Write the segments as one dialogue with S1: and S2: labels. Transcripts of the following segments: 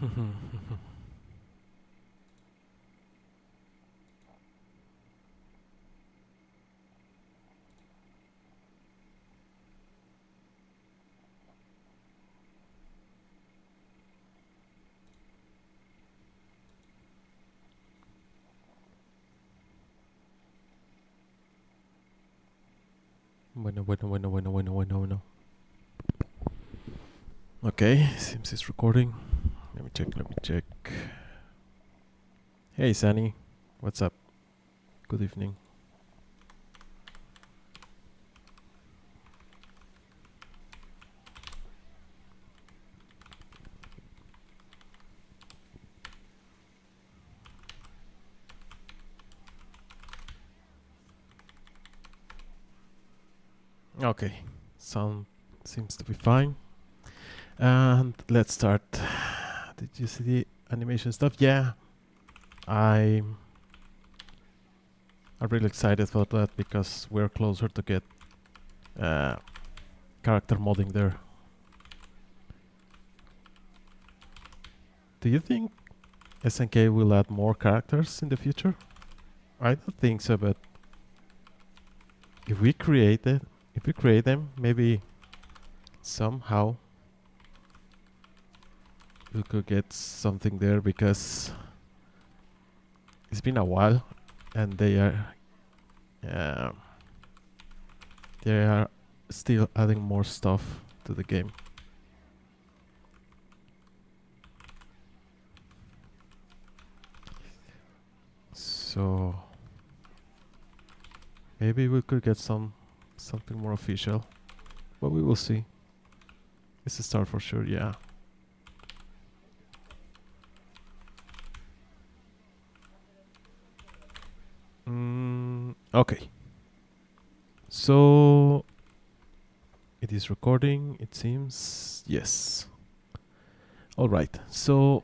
S1: Bueno. Okay, seems it's recording. Let me check. Hey, Sunny. What's up? Good evening. Okay, sound seems to be fine. And let's start. Did you see the animation stuff? Yeah, I'm really excited about that because we're closer to get character modding there. Do you think SNK will add more characters in the future? I don't think so, but if we create them, maybe somehow we could get something there, because it's been a while and they are still adding more stuff to the game. So maybe we could get something more official, but we will see. It's a start for sure, yeah. Okay. So it is recording, it seems. Yes. All right. So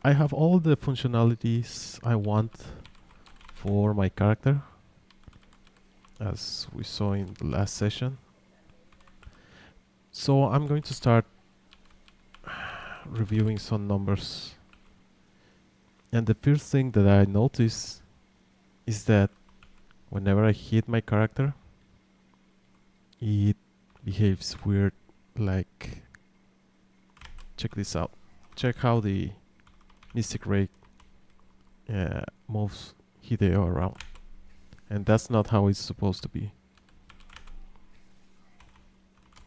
S1: I have all the functionalities I want for my character, as we saw in the last session. So I'm going to start reviewing some numbers. And the first thing that I notice is that whenever I hit my character, it behaves weird. Like, check this out. Check how the Mystic Ray moves Hideo around. And that's not how it's supposed to be.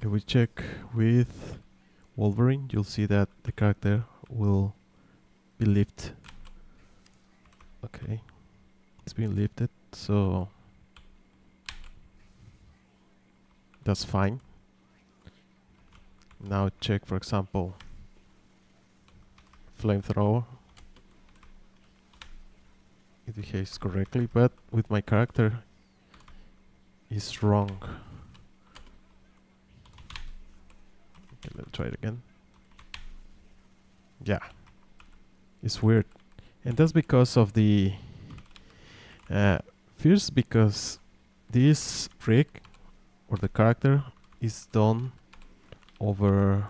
S1: If we check with Wolverine, you'll see that the character will be lifted. Okay, it's been lifted, so that's fine. Now check, for example, Flamethrower. It behaves correctly, but with my character it's wrong. Okay, let's try it again. Yeah, it's weird. And that's because of the first, because this rig or the character is done over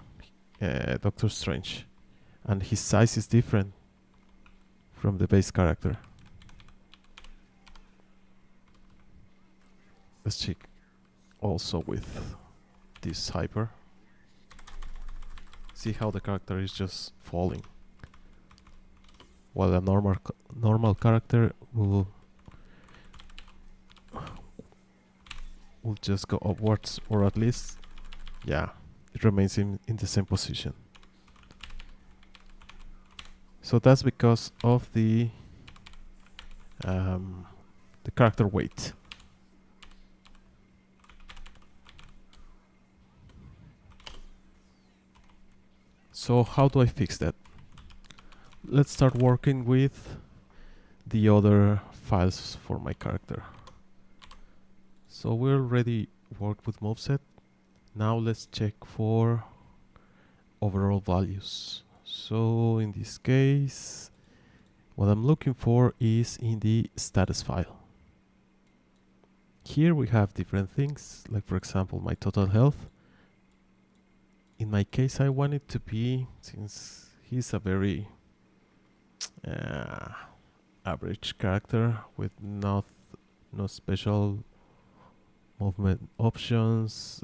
S1: Doctor Strange, and his size is different from the base character. Let's check also with this hyper. See how the character is just falling, while a normal character will just go upwards, or at least, yeah, it remains in the same position. So that's because of the character weight. So how do I fix that? Let's start working with the other files for my character. So we already worked with moveset. Now let's check for overall values. So in this case, what I'm looking for is in the status file. Here we have different things, like for example my total health, in my case, I want it to be, since he's a very average character with no special movement options.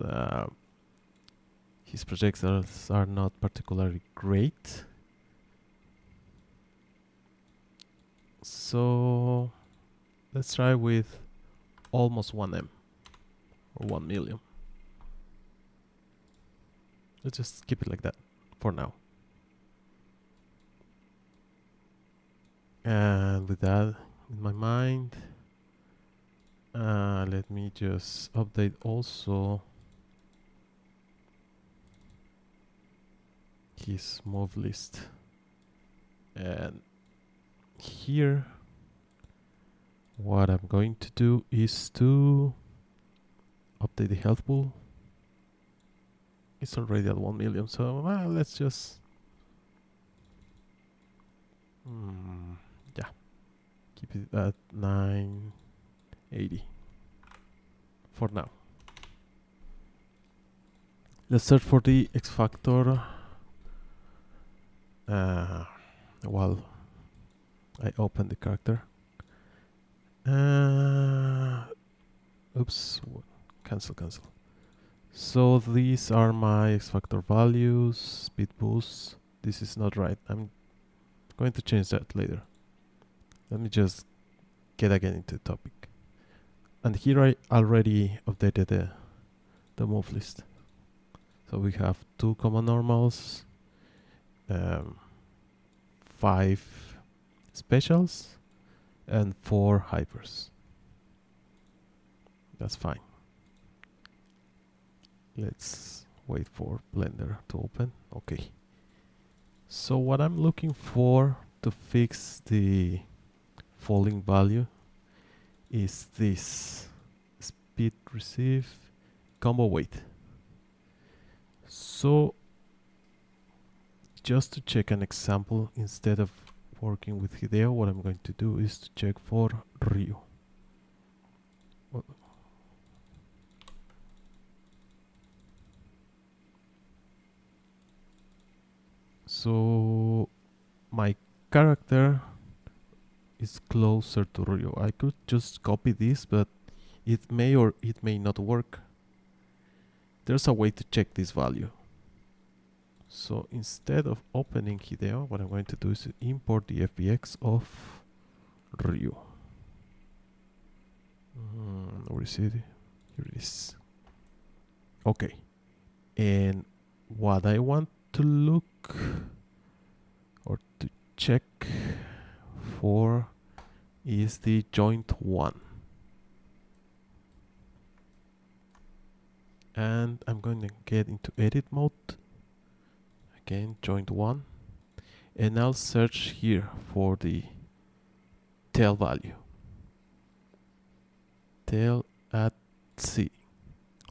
S1: His projectiles are not particularly great. So let's try with almost 1M or 1 million. Let's just keep it like that for now. And with that in my mind, let me just update also his move list. And here, what I'm going to do is to update the health pool. It's already at 1 million, so let's just yeah, keep it at 980 for now. Let's search for the X factor while I open the character. Oops, cancel. So these are my X factor values, speed boost. This is not right. I'm going to change that later. Let me just get again into the topic. And here I already updated the move list. So we have 2 common normals, 5 specials, and 4 hypers. That's fine. Let's wait for Blender to open. Okay. So what I'm looking for to fix the falling value is this speed receive combo weight. So just to check an example, instead of working with Hideo, what I'm going to do is to check for Ryu. So my character is closer to Ryu. I could just copy this, but it may or it may not work. There's a way to check this value. So instead of opening Hideo, what I'm going to do is to import the FBX of Ryu. Where is it? Here it is. Okay. And what I want to look or to check for is the joint 1. And I'm going to get into edit mode. Again, joint 1. And I'll search here for the tail value. Tail at C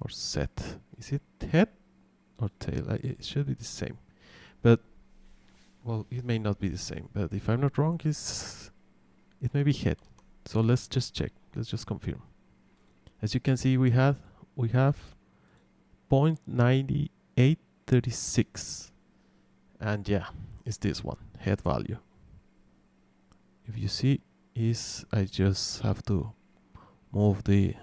S1: or set. Is it head or tail? It should be the same. But, well, it may not be the same. But if I'm not wrong, it may be head. So let's just check. Let's just confirm. As you can see, we have 0.9836. And yeah, it's this one, head value. If you see, I just have to move the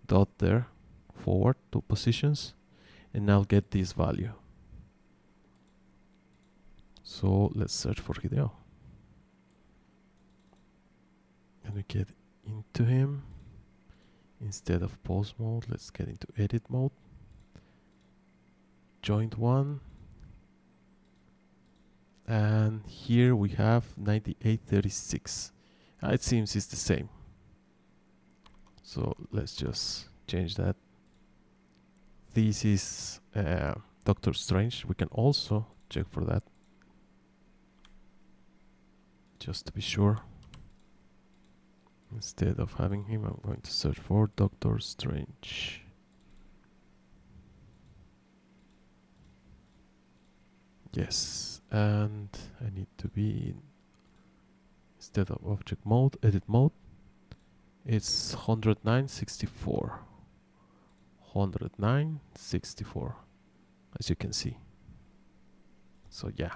S1: dot there forward 2 positions, and I'll get this value. So let's search for Hideo. And we get into him. Instead of pose mode, let's get into edit mode. Joint 1. And here we have 9836. It seems it's the same. So let's just change that. This is Doctor Strange. We can also check for that, just to be sure. Instead of having him, I'm going to search for Doctor Strange. Yes, and I need to be in, instead of object mode, edit mode. It's 109.64. 109.64. as you can see. So yeah,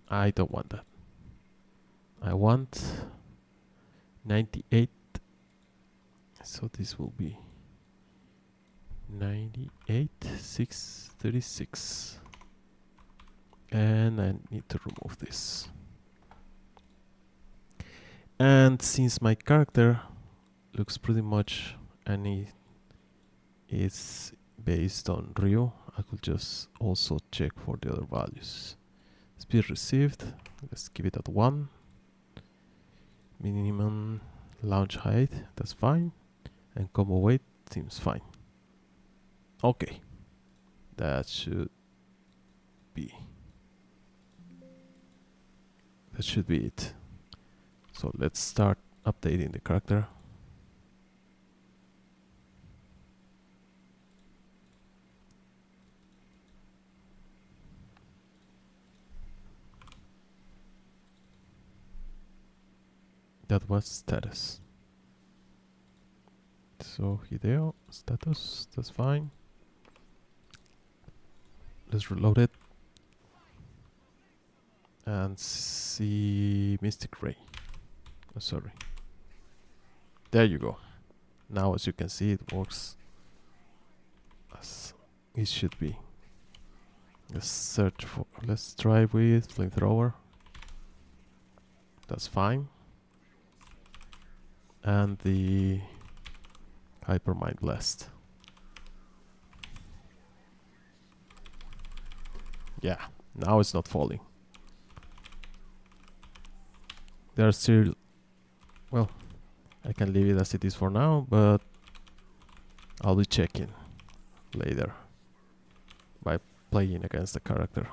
S1: I don't want that. I want 98. So this will be 98,636. And I need to remove this. And since my character looks pretty much and it is based on Ryu, I could just also check for the other values. Speed received, let's give it at 1. Minimum launch height, that's fine. And combo weight seems fine. Okay, that should be it. So let's start updating the character. That was status. So Hideo, status, that's fine. Let's reload it. And see Mystic Ray. Oh, sorry. There you go. Now as you can see it works as it should be. Let's try with flamethrower. That's fine. And the Hypermind Blast. Yeah, now it's not falling. There's still, well, I can leave it as it is for now, but I'll be checking later by playing against the character.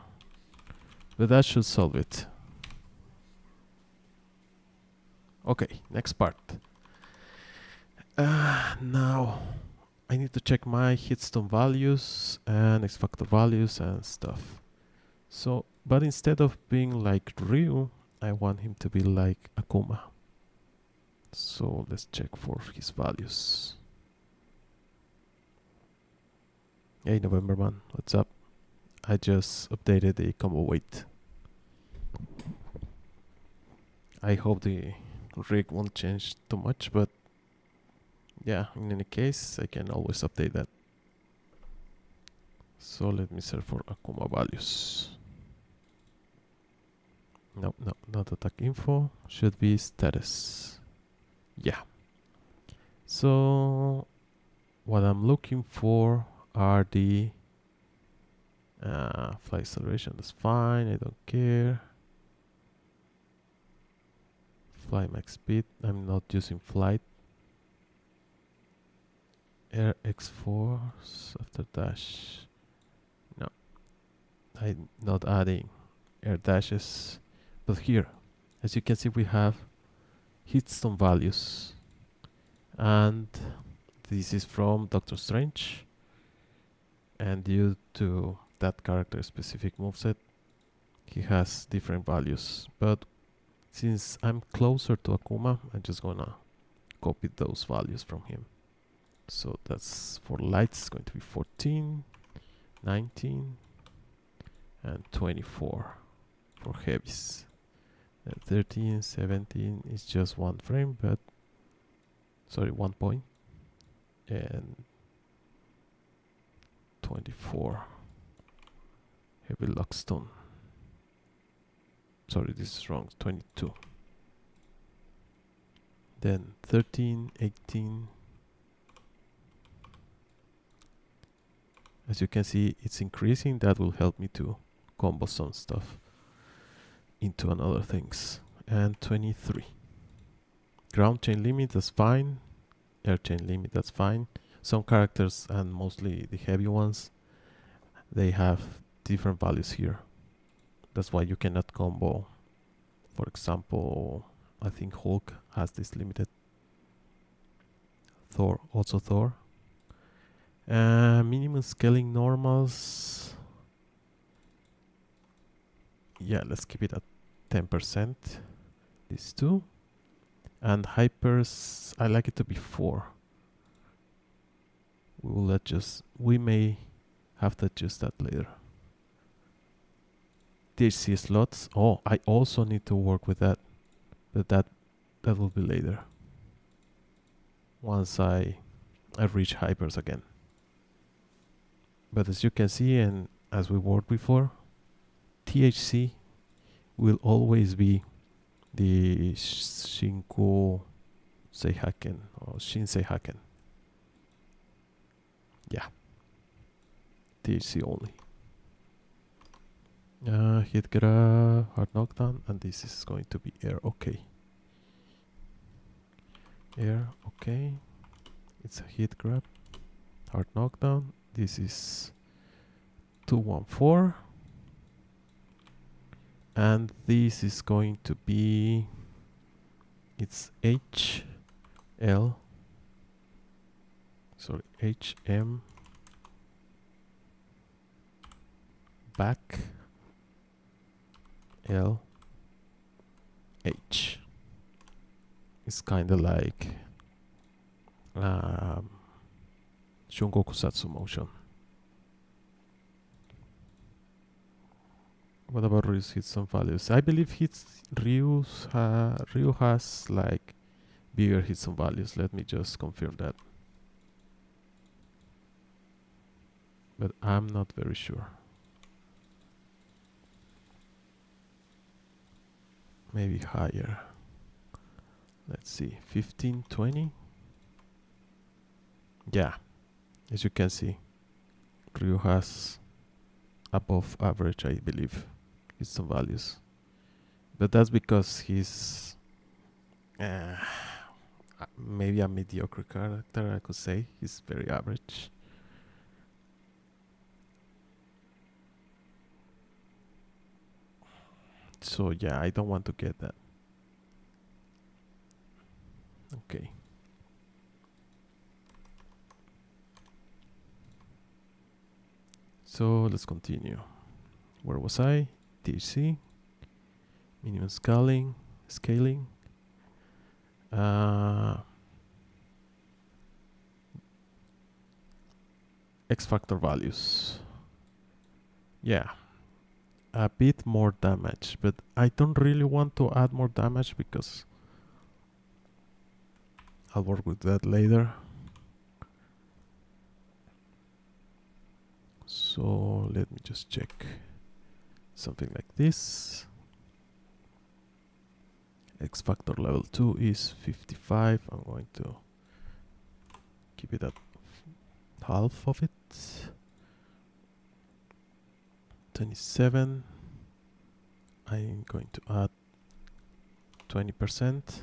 S1: But that should solve it. Okay, next part. Now I need to check my Hitstun values and X Factor values and stuff. So, but instead of being like Ryu, I want him to be like Akuma. So let's check for his values. Hey November man, what's up? I just updated the combo weight. I hope the rig won't change too much, but yeah, in any case, I can always update that. So let me search for Akuma values. No, not attack info. Should be status. Yeah. So what I'm looking for are the flight acceleration. That's fine. I don't care. Fly max speed. I'm not using flight. Air X4 after dash. No, I'm not adding air dashes. But here, as you can see, we have Hitstun values, and this is from Doctor Strange. And due to that character specific moveset, he has different values. But since I'm closer to Akuma, I'm just gonna copy those values from him. So that's for lights, it's going to be 14, 19, and 24 for heavies. 13, 17 is just one frame, but sorry, 1 point, and 24 heavy lockstone. Sorry, this is wrong. 22. Then 13, 18. As you can see, it's increasing. That will help me to combo some stuff into another things. And 23. Ground chain limit, that's fine. Air chain limit, that's fine. Some characters, and mostly the heavy ones, they have different values here. That's why you cannot combo. For example, I think Hulk has this limited. Thor, also Thor. Minimum scaling normals. Yeah, let's keep it at 10%. These two. And hypers, I like it to be 4. We may have to adjust that later. THC slots. Oh, I also need to work with that, but that will be later. Once I reach hypers again. But as you can see, and as we worked before, THC will always be the Shinku Seihaken or Shinseihaken. Yeah, THC only. Hit grab, hard knockdown, and this is going to be air. Okay. Air, okay. It's a hit grab, hard knockdown. This is 214. And this is going to be, it's HL, sorry, HM back L H. It's kind of like Shungoku Satsu motion. What about Ryu's Hitstun values? I believe Ryu has like bigger Hitstun values. Let me just confirm that. But I'm not very sure. Maybe higher. Let's see, 15, 20. Yeah, as you can see, Ryu has above average, I believe, Hitstun values. But that's because he's maybe a mediocre character, I could say. He's very average. So yeah, I don't want to get that. Okay. So let's continue. Where was I? THC. Minimum scaling. X factor values. Yeah. A bit more damage, but I don't really want to add more damage because I'll work with that later. So let me just check something like this. X factor level 2 is 55. I'm going to keep it at half of it. 27. I'm going to add 20%,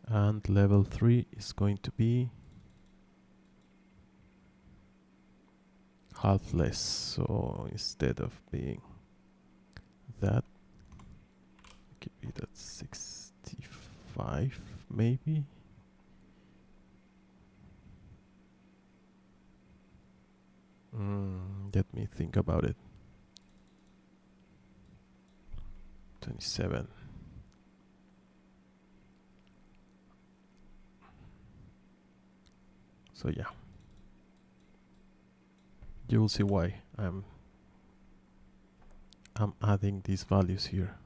S1: and level 3 is going to be half less. So instead of being that, keep it at 65 maybe. Let me think about it. 27. So yeah, you will see why I'm adding these values here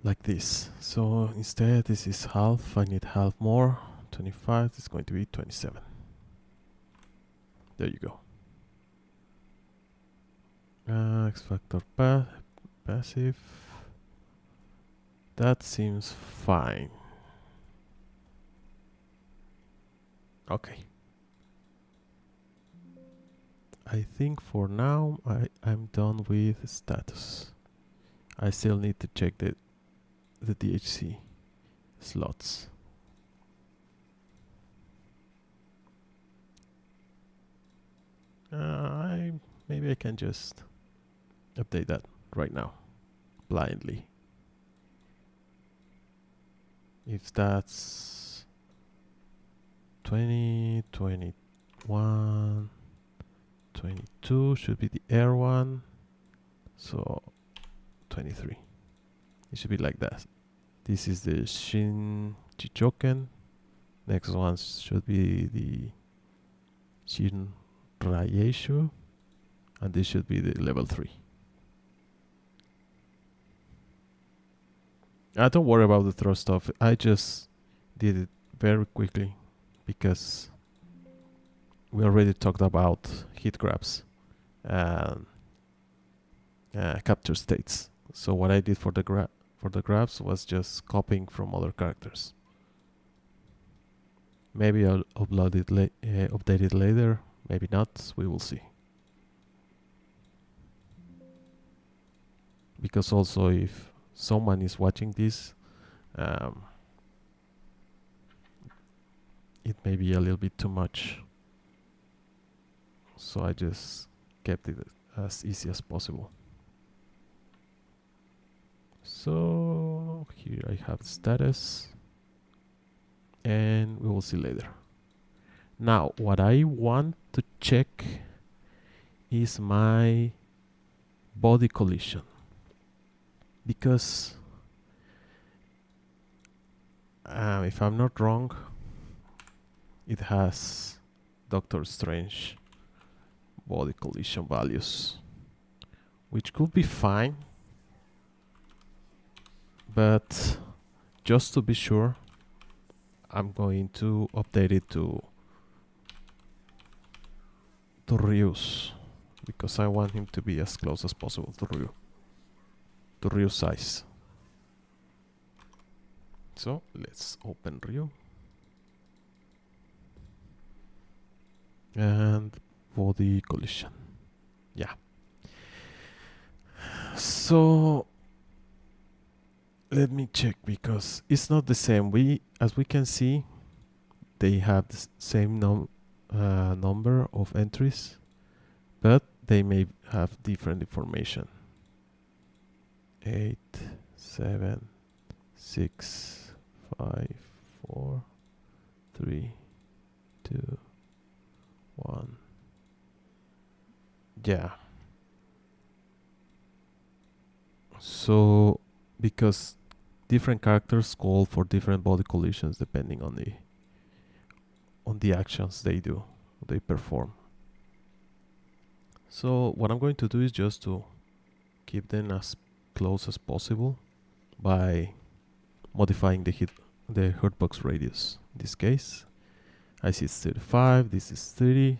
S1: like this. So instead, this is half. I need half more. 25 is going to be 27. There you go. X factor passive. That seems fine. Okay. I think for now I'm done with status. I still need to check the DHC slots. Maybe I can just update that right now, blindly. If that's 20, 21, 22 should be the air one. So 23. It should be like that. This is the Shin Chichoken. Next one should be the Shin Rayeshu. And this should be the level 3. Don't worry about the throw stuff. I just did it very quickly because we already talked about hit grabs and capture states. So what I did for the grabs was just copying from other characters. Maybe I'll upload it update it later. Maybe not. We will see. Because also, if someone is watching this, it may be a little bit too much. So I just kept it as easy as possible. So here I have status, and we will see later. Now, what I want to check is my body collision, because if I'm not wrong, it has Doctor Strange body collision values, which could be fine, but just to be sure, I'm going to update it to Ryu's, because I want him to be as close as possible to Ryu's size. So let's open Ryu and body collision. Yeah. So let me check, because it's not the same. As we can see, they have the same number of entries, but they may have different information. 8, 7, 6, 5, 4, 3, 2, 1. Yeah. So because different characters call for different body collisions depending on the actions they perform. So what I'm going to do is just to keep them as close as possible by modifying the hurtbox radius. In this case, I see it's 35, this is 30.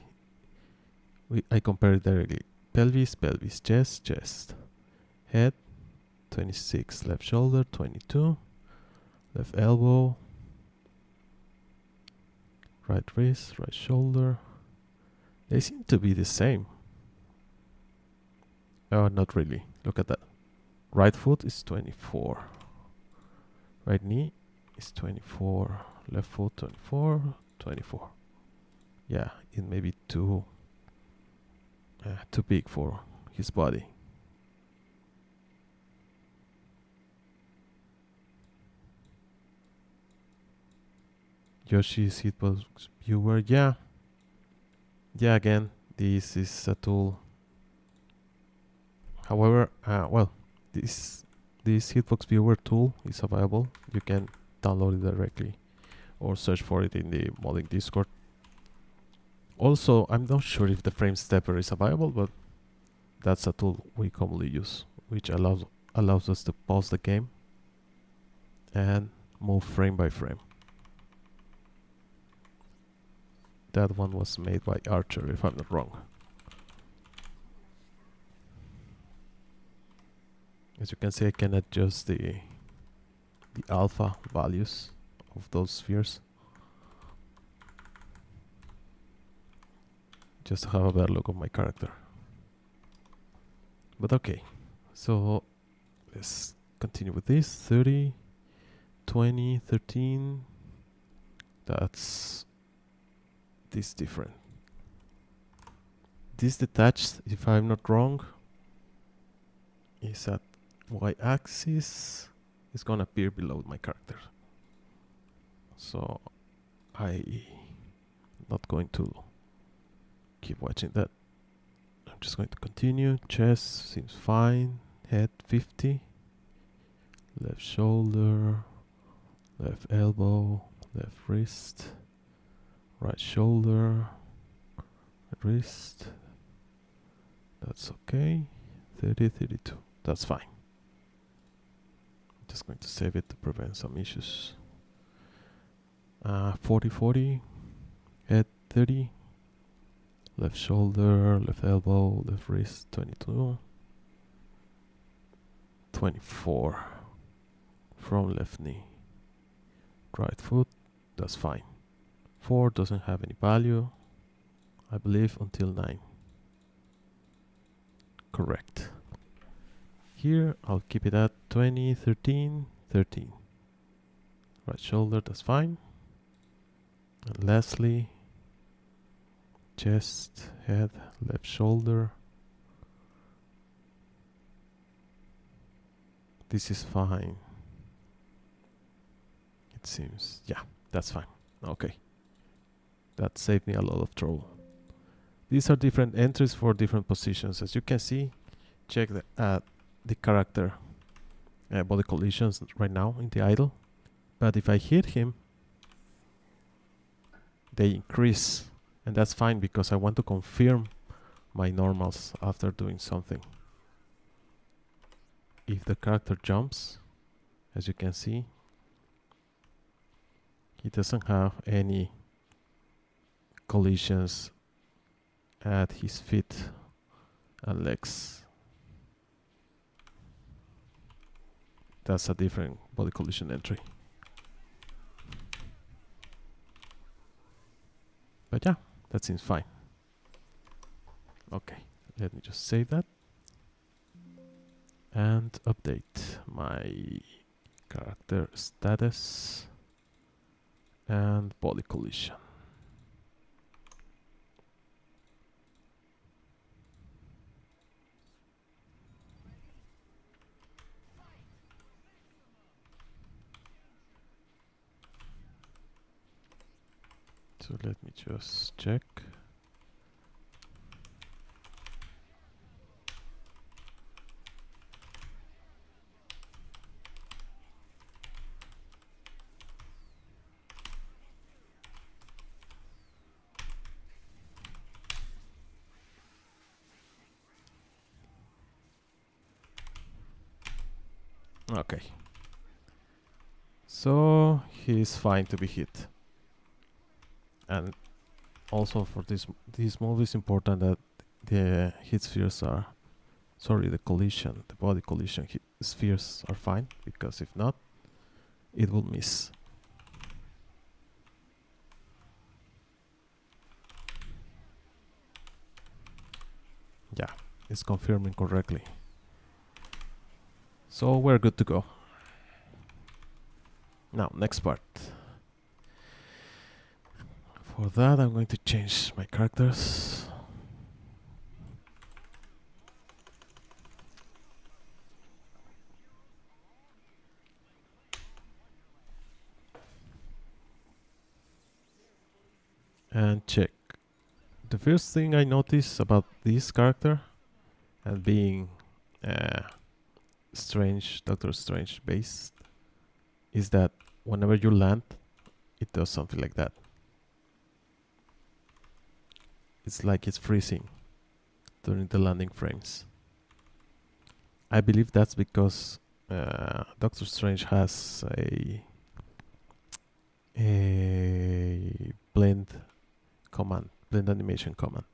S1: I compare it directly. Pelvis, chest, head, 26, left shoulder, 22, left elbow, right wrist, right shoulder. They seem to be the same. Oh, not really. Look at that. Right foot is 24. Right knee is 24. Left foot 24, 24. Yeah, it may be too big for his body. Yoshi's Hitbox Viewer, yeah, again, this is a tool. However, this Hitbox Viewer tool is available. You can download it directly or search for it in the modding Discord. Also, I'm not sure if the frame stepper is available, but that's a tool we commonly use, which allows us to pause the game and move frame by frame. That one was made by Archer, if I'm not wrong. As you can see, I can adjust the alpha values of those spheres, just to have a better look of my character. But okay, so let's continue with this. 30, 20, 13. That's this different. This detached, if I'm not wrong, is at y-axis. It's gonna appear below my character. So I'm not going to keep watching that. I'm just going to continue. Chest seems fine. Head 50. Left shoulder. Left elbow. Left wrist. Right shoulder. Wrist. That's okay. 30, 32. That's fine. just going to save it to prevent some issues. 40-40, head 30, left shoulder, left elbow, left wrist 22, 24 from left knee, right foot, that's fine. 4 doesn't have any value, I believe, until 9. Correct. Here I'll keep it at 20, 13, 13. Right shoulder, that's fine. And lastly, chest, head, left shoulder. This is fine. It seems, yeah, that's fine. Okay. That saved me a lot of trouble. These are different entries for different positions. As you can see, check the character body collisions right now in the idle. But if I hit him, they increase. And that's fine because I want to confirm my normals after doing something. If the character jumps, as you can see, he doesn't have any collisions at his feet and legs. That's a different body collision entry. But yeah, that seems fine. Okay, let me just save that and update my character status and body collision. So let me just check. Okay. So he's fine to be hit. And also for this move is important that the hit spheres are, the collision, the body collision spheres are fine, because if not, it will miss. Yeah, it's confirming correctly. So we're good to go. Now, next part. For that, I'm going to change my characters. And check. The first thing I notice about this character, and being Doctor Strange based, is that whenever you land, it does something like that. It's like it's freezing during the landing frames. I believe that's because Doctor Strange has a blend animation command.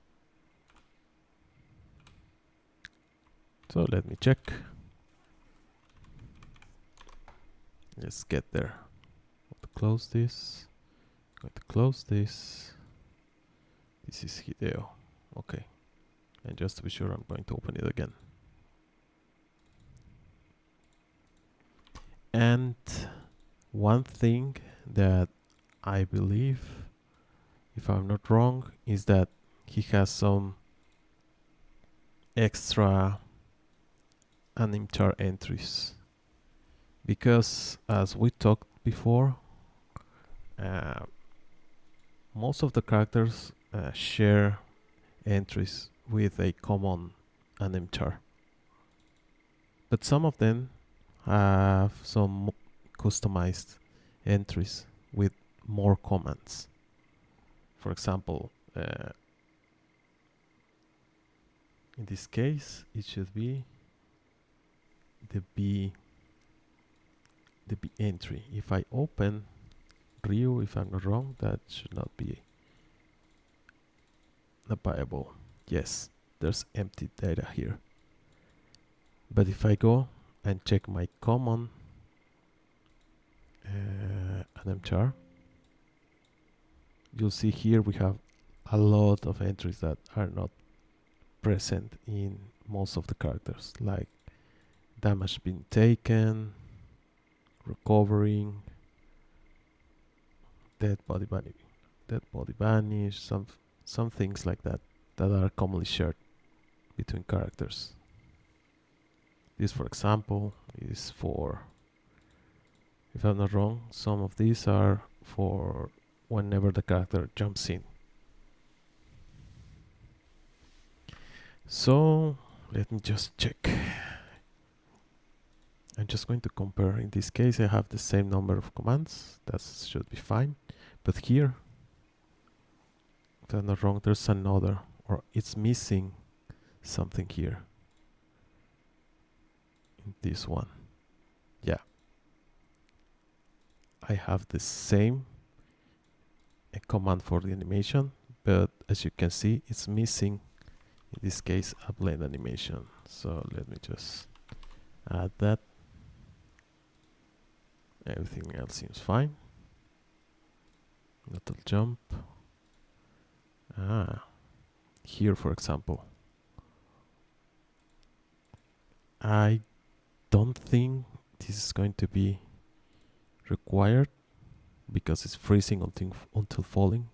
S1: So let me check. Let's get there. I'm going to close this. I'm going to close this. This is Hideo. Okay. And just to be sure, I'm going to open it again. And one thing that I believe, if I'm not wrong, is that he has some extra anmchr entries. Because as we talked before, most of the characters share entries with a common anmchr. But some of them have some customized entries with more commands. For example, in this case, it should be the B the entry. If I open Ryu, if I'm not wrong, that should not be viable. Yes, there's empty data here. But if I go and check my common anmchr, you'll see here we have a lot of entries that are not present in most of the characters, like damage being taken, recovering, dead body vanish, some things like that that are commonly shared between characters. This, for example, is for, if I'm not wrong, some of these are for whenever the character jumps in. So let me just check. I'm just going to compare. In this case, I have the same number of commands. That should be fine. But here, if I'm not wrong, there's another, or it's missing something here. In this one. Yeah. I have the same command for the animation, but as you can see, it's missing, in this case, a blend animation. So let me just add that. Everything else seems fine. Little jump. Here, for example, I don't think this is going to be required because it's freezing until falling.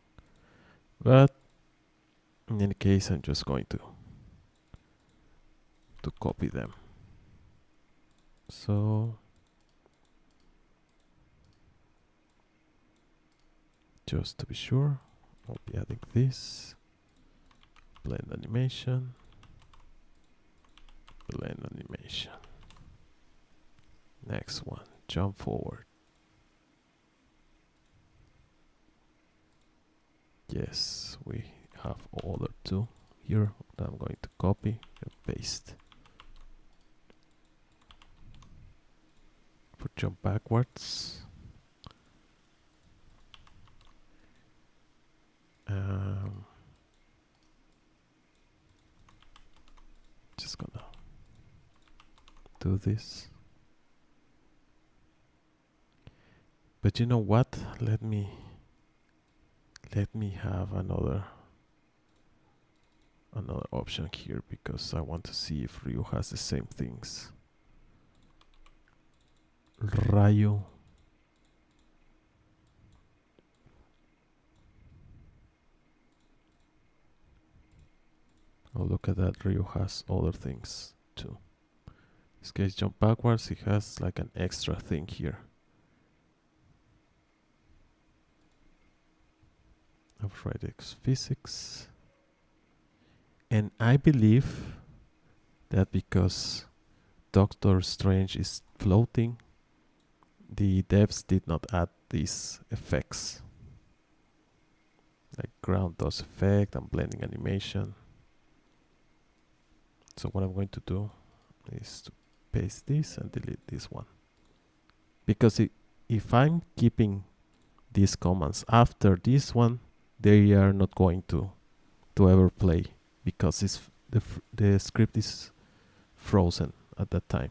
S1: But in any case, I'm just going to copy them. So just to be sure, I'll be adding this blend animation, next one, jump forward. Yes, we have other two here that I'm going to copy and paste. For jump backwards, just gonna do this. But you know what? Let me have another option here, because I want to see if Ryu has the same things. Rayo. Oh, look at that. Ryu has other things too. In this case, jump backwards, he has like an extra thing here. Of physics. And I believe that because Doctor Strange is floating, the devs did not add these effects, like ground dust effect and blending animation. So what I'm going to do is to paste this and delete this one, because if I'm keeping these commands after this one, they are not going to ever play, because it's the script is frozen at that time.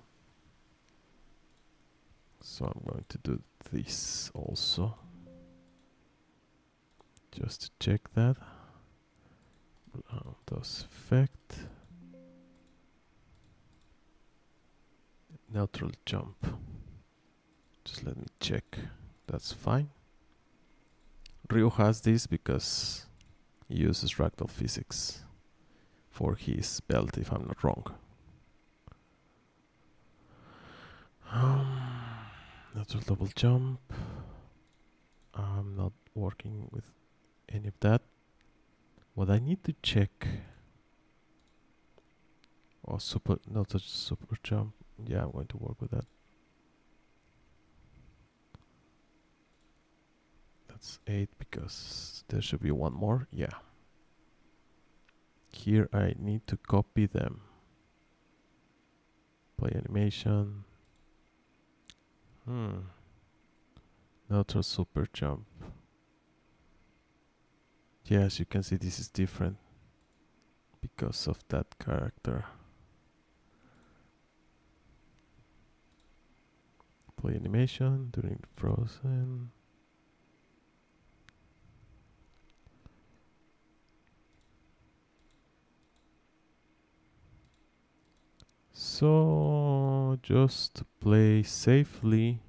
S1: So I'm going to do this also, just to check that. Dust effect, neutral jump. Just let me check. That's fine. Ryu has this because he uses fractal physics for his belt, if I'm not wrong. Natural double jump. I'm not working with any of that. What I need to check. Oh, not a super jump. Yeah, I'm going to work with that. That's 8 because there should be one more. Yeah. Here I need to copy them. Play animation. neutral super jump. Yes, you can see this is different because of that character. Play animation during frozen. So just play safely.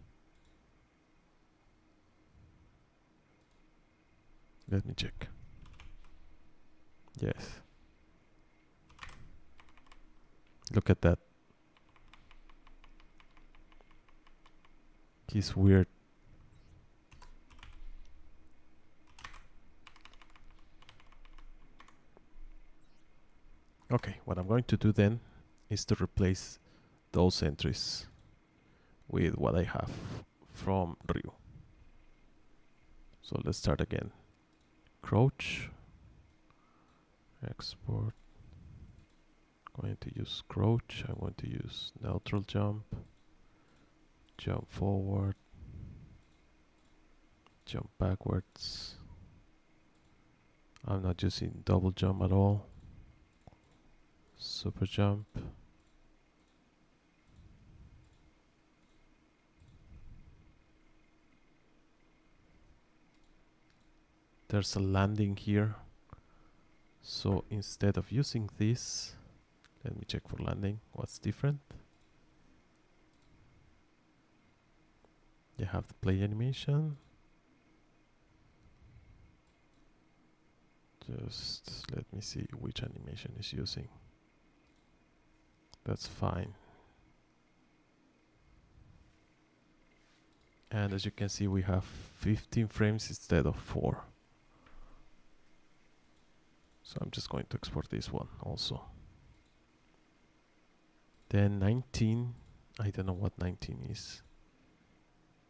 S1: Let me check. Yes. Look at that. He's weird. Okay, what I'm going to do then is to replace those entries with what I have from Ryu. So let's start again. Crouch, export. I'm going to use crouch. I'm going to use neutral jump, jump forward, jump backwards. I'm not using double jump at all. Super jump. There's a landing here. So instead of using this, let me check for landing. What's different? You have the play animation. Just let me see which animation is using. That's fine. And as you can see, we have 15 frames instead of 4. So I'm just going to export this one also. Then 19, I don't know what 19 is.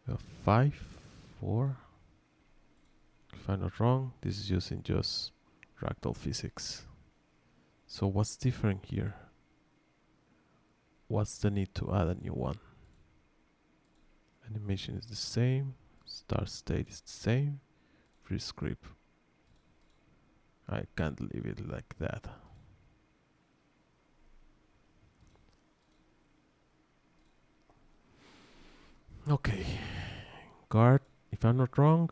S1: We have 5, 4. If I'm not wrong, this is using just ragdoll physics. So what's different here? What's the need to add a new one? Animation is the same, start state is the same, free script. I can't leave it like that. Okay, guard, if I'm not wrong,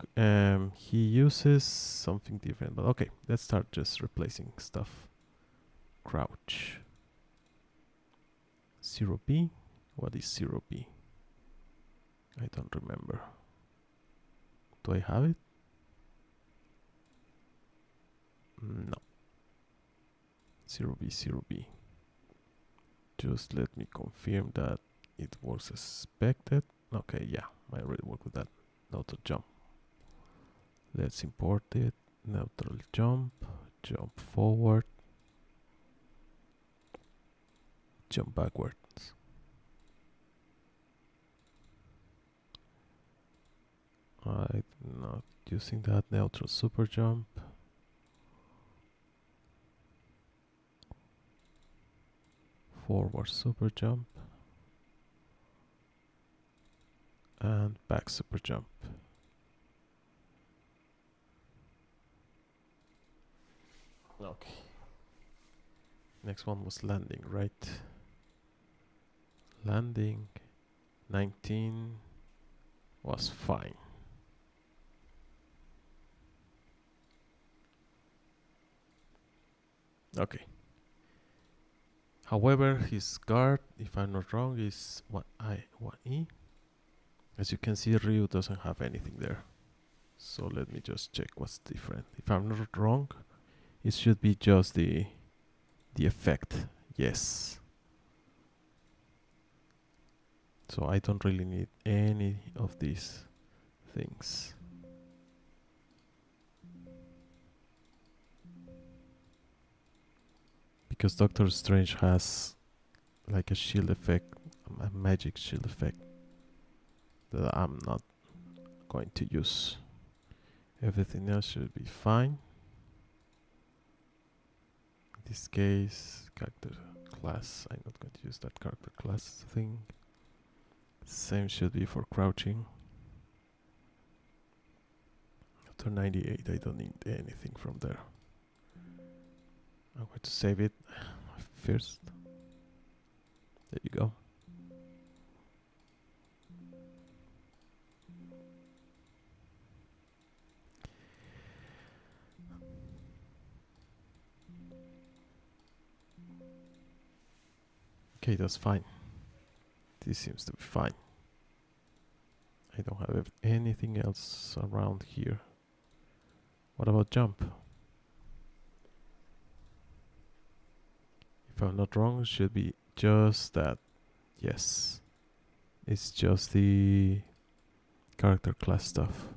S1: he uses something different, but okay, let's start just replacing stuff. Crouch. 0B, what is 0B? I don't remember. Do I have it? No. 0B, 0B. Just let me confirm that it works as expected. Okay, yeah, I already worked with that. Neutral jump. Let's import it. Neutral jump, jump forward, jump backwards. I'm not using that. Neutral super jump. Forward super jump. And back super jump. Okay. Next one was landing, right? Landing 19 was fine. Okay. However, his guard, if I'm not wrong, is 1E. As you can see, Ryu doesn't have anything there. So let me just check what's different. If I'm not wrong, it should be just the effect. Yes. So I don't really need any of these things. Because Doctor Strange has like a shield effect, a magic shield effect that I'm not going to use. Everything else should be fine. In this case, character class, I'm not going to use that character class thing. Same should be for crouching. Enter 98. I don't need anything from there. I'm going to save it first. There you go. Okay, that's fine. This seems to be fine. I don't have anything else around here. What about jump? If I'm not wrong, it should be just that. Yes. It's just the character class stuff.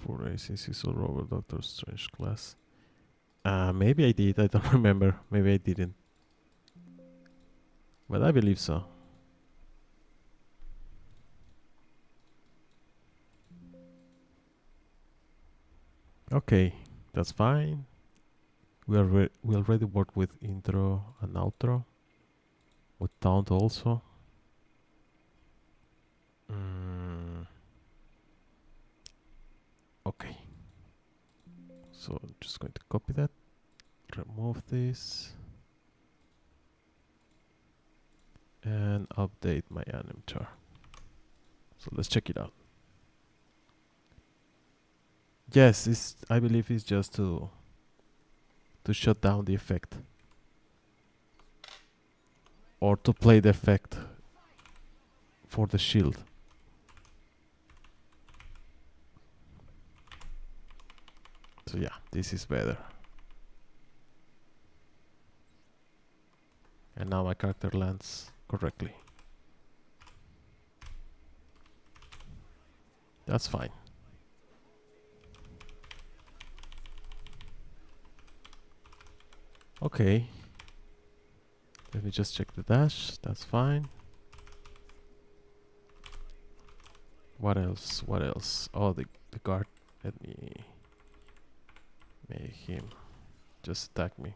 S1: For racing is all Robert Doctor Strange class. Maybe I did, I don't remember. Maybe I didn't. But I believe so. Okay, that's fine. We already worked with intro and outro. With taunt also. Okay. So I'm just going to copy that. Remove this. And update my anmchr. So let's check it out. Yes, I believe it's just to shut down the effect. Or to play the effect for the shield. So yeah, this is better. And now my character lands correctly. That's fine. Okay. Let me just check the dash. That's fine. What else? What else? Oh, the guard. Let me make him just attack me.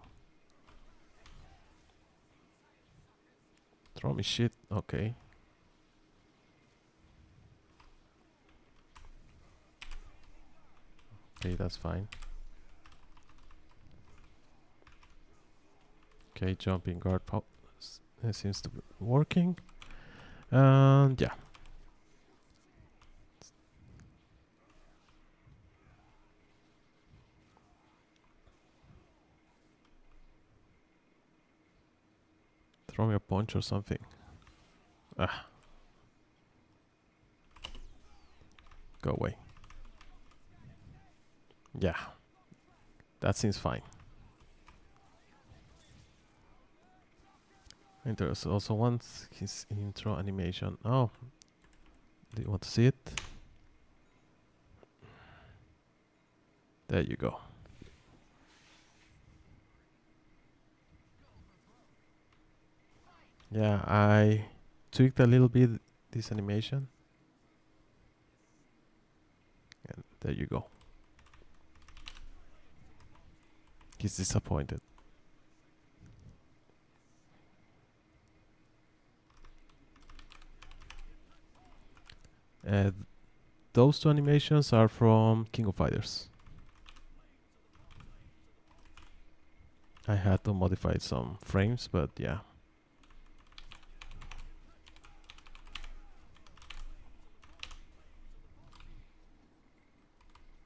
S1: Throw me shit. Okay. Okay, that's fine. Okay, jumping guard it seems to be working. And yeah. Throw me a punch or something. Ah. Go away. Yeah. That seems fine. And there's also wants his intro animation. Oh. Do you want to see it? There you go. Yeah, I tweaked a little bit this animation. And there you go. He's disappointed. Those two animations are from King of Fighters. I had to modify some frames, but yeah.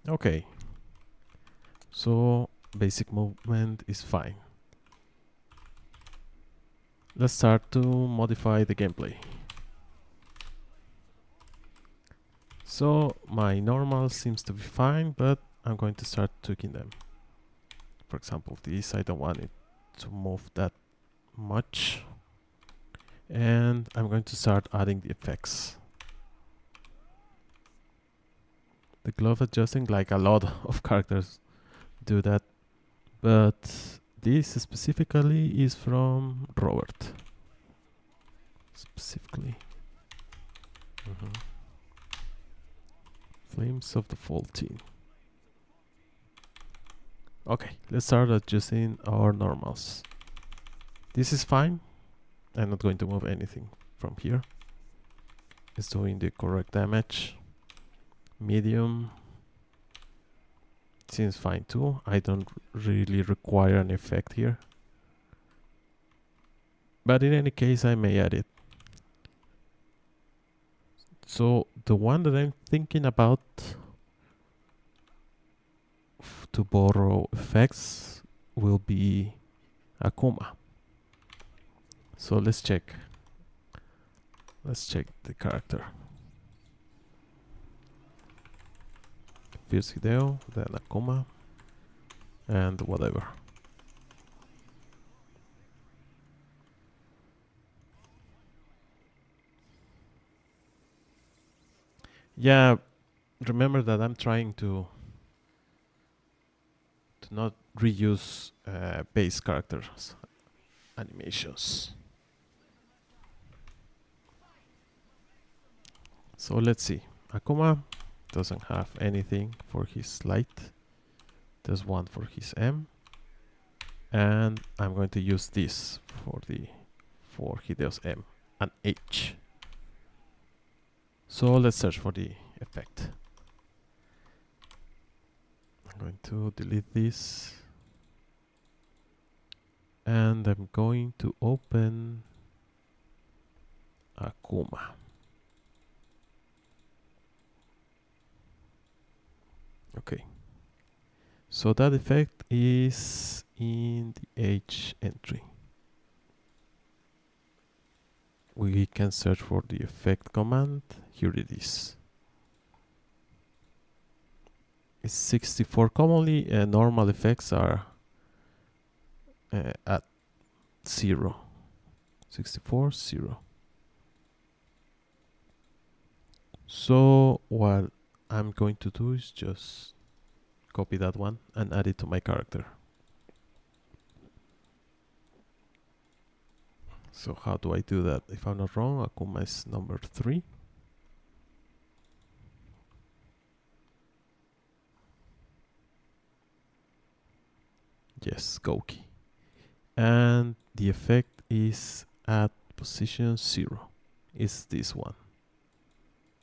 S1: Okay. So basic movement is fine. Let's start to modify the gameplay. So my normal seems to be fine, but I'm going to start tweaking them. For example, this I don't want it to move that much. And I'm going to start adding the effects. The glove adjusting, like a lot of characters do that, but this specifically is from Robert. Specifically. Flames of the Fall Team. Okay, let's start adjusting our normals. This is fine. I'm not going to move anything from here. It's doing the correct damage. Medium seems fine too. I don't really require an effect here. But in any case, I may add it. So the one that I'm thinking about to borrow effects will be Akuma. So let's check. Let's check the character. First Hideo, then Akuma, and whatever. Yeah, remember that I'm trying to not reuse base characters animations. So let's see. Akuma doesn't have anything for his light. There's one for his M. And I'm going to use this for Hideo's M and H. So let's search for the effect. I'm going to delete this. And I'm going to open Akuma. Okay. So that effect is in the H entry. We can search for the effect command. Here it is. It's 64. Commonly, normal effects are at 0. 64, 0. So what I'm going to do is just copy that one and add it to my character. So how do I do that? If I'm not wrong, Akuma is number 3. Yes, Goki. And the effect is at position 0. It's this one.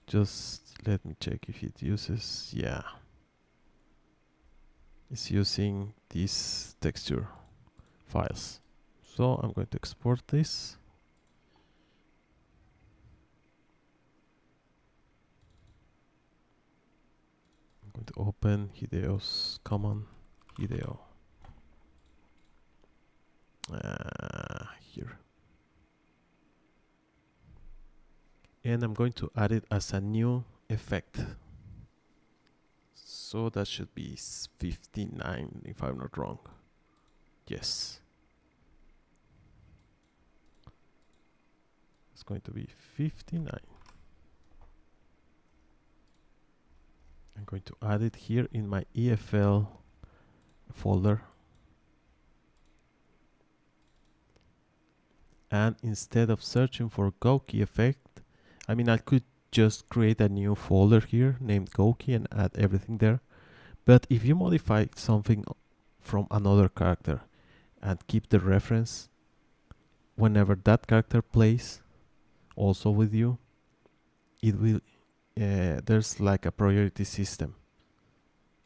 S1: Just let me check if it uses, yeah. It's using these texture files. So I'm going to export this. I'm going to open Hideo's common Hideo. Here. And I'm going to add it as a new effect. So that should be 59 if I'm not wrong. Yes. It's going to be 59. I'm going to add it here in my EFL folder. And instead of searching for Goki effect, I mean, I could just create a new folder here named Goki and add everything there. But if you modify something from another character and keep the reference, whenever that character plays also with you, it will there's like a priority system.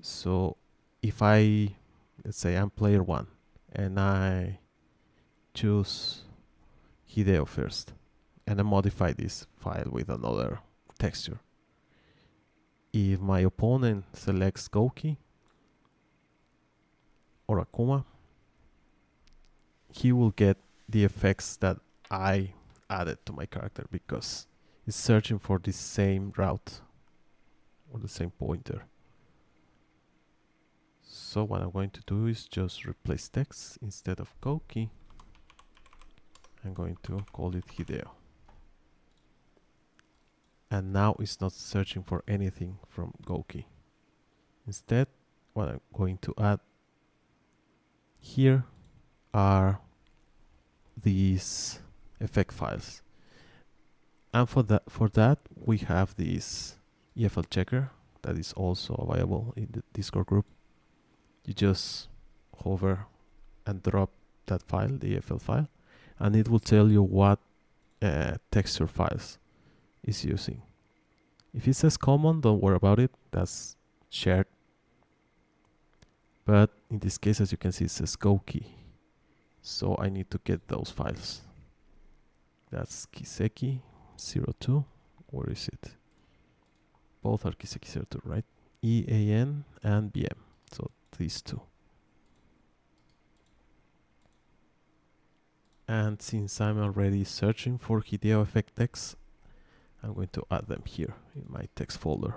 S1: So if let's say I'm player 1 and I choose Hideo first and I modify this file with another texture. If my opponent selects Goki or Akuma, he will get the effects that I added to my character because it's searching for the same route or the same pointer. So what I'm going to do is just replace text. Instead of Goki, I'm going to call it Hideo. And now it's not searching for anything from Goki. Instead, what I'm going to add here are these effect files. And for that we have this EFL checker that is also available in the Discord group. You just hover and drop that file, the FL file, and it will tell you what texture files is using. If it says common, don't worry about it, that's shared. But in this case, as you can see, it says go key. So I need to get those files. That's Kiseki 02. Where is it? Both are Kiseki 02, right? EAN and BM. So these two. And since I'm already searching for Hideo effect text, I'm going to add them here in my text folder.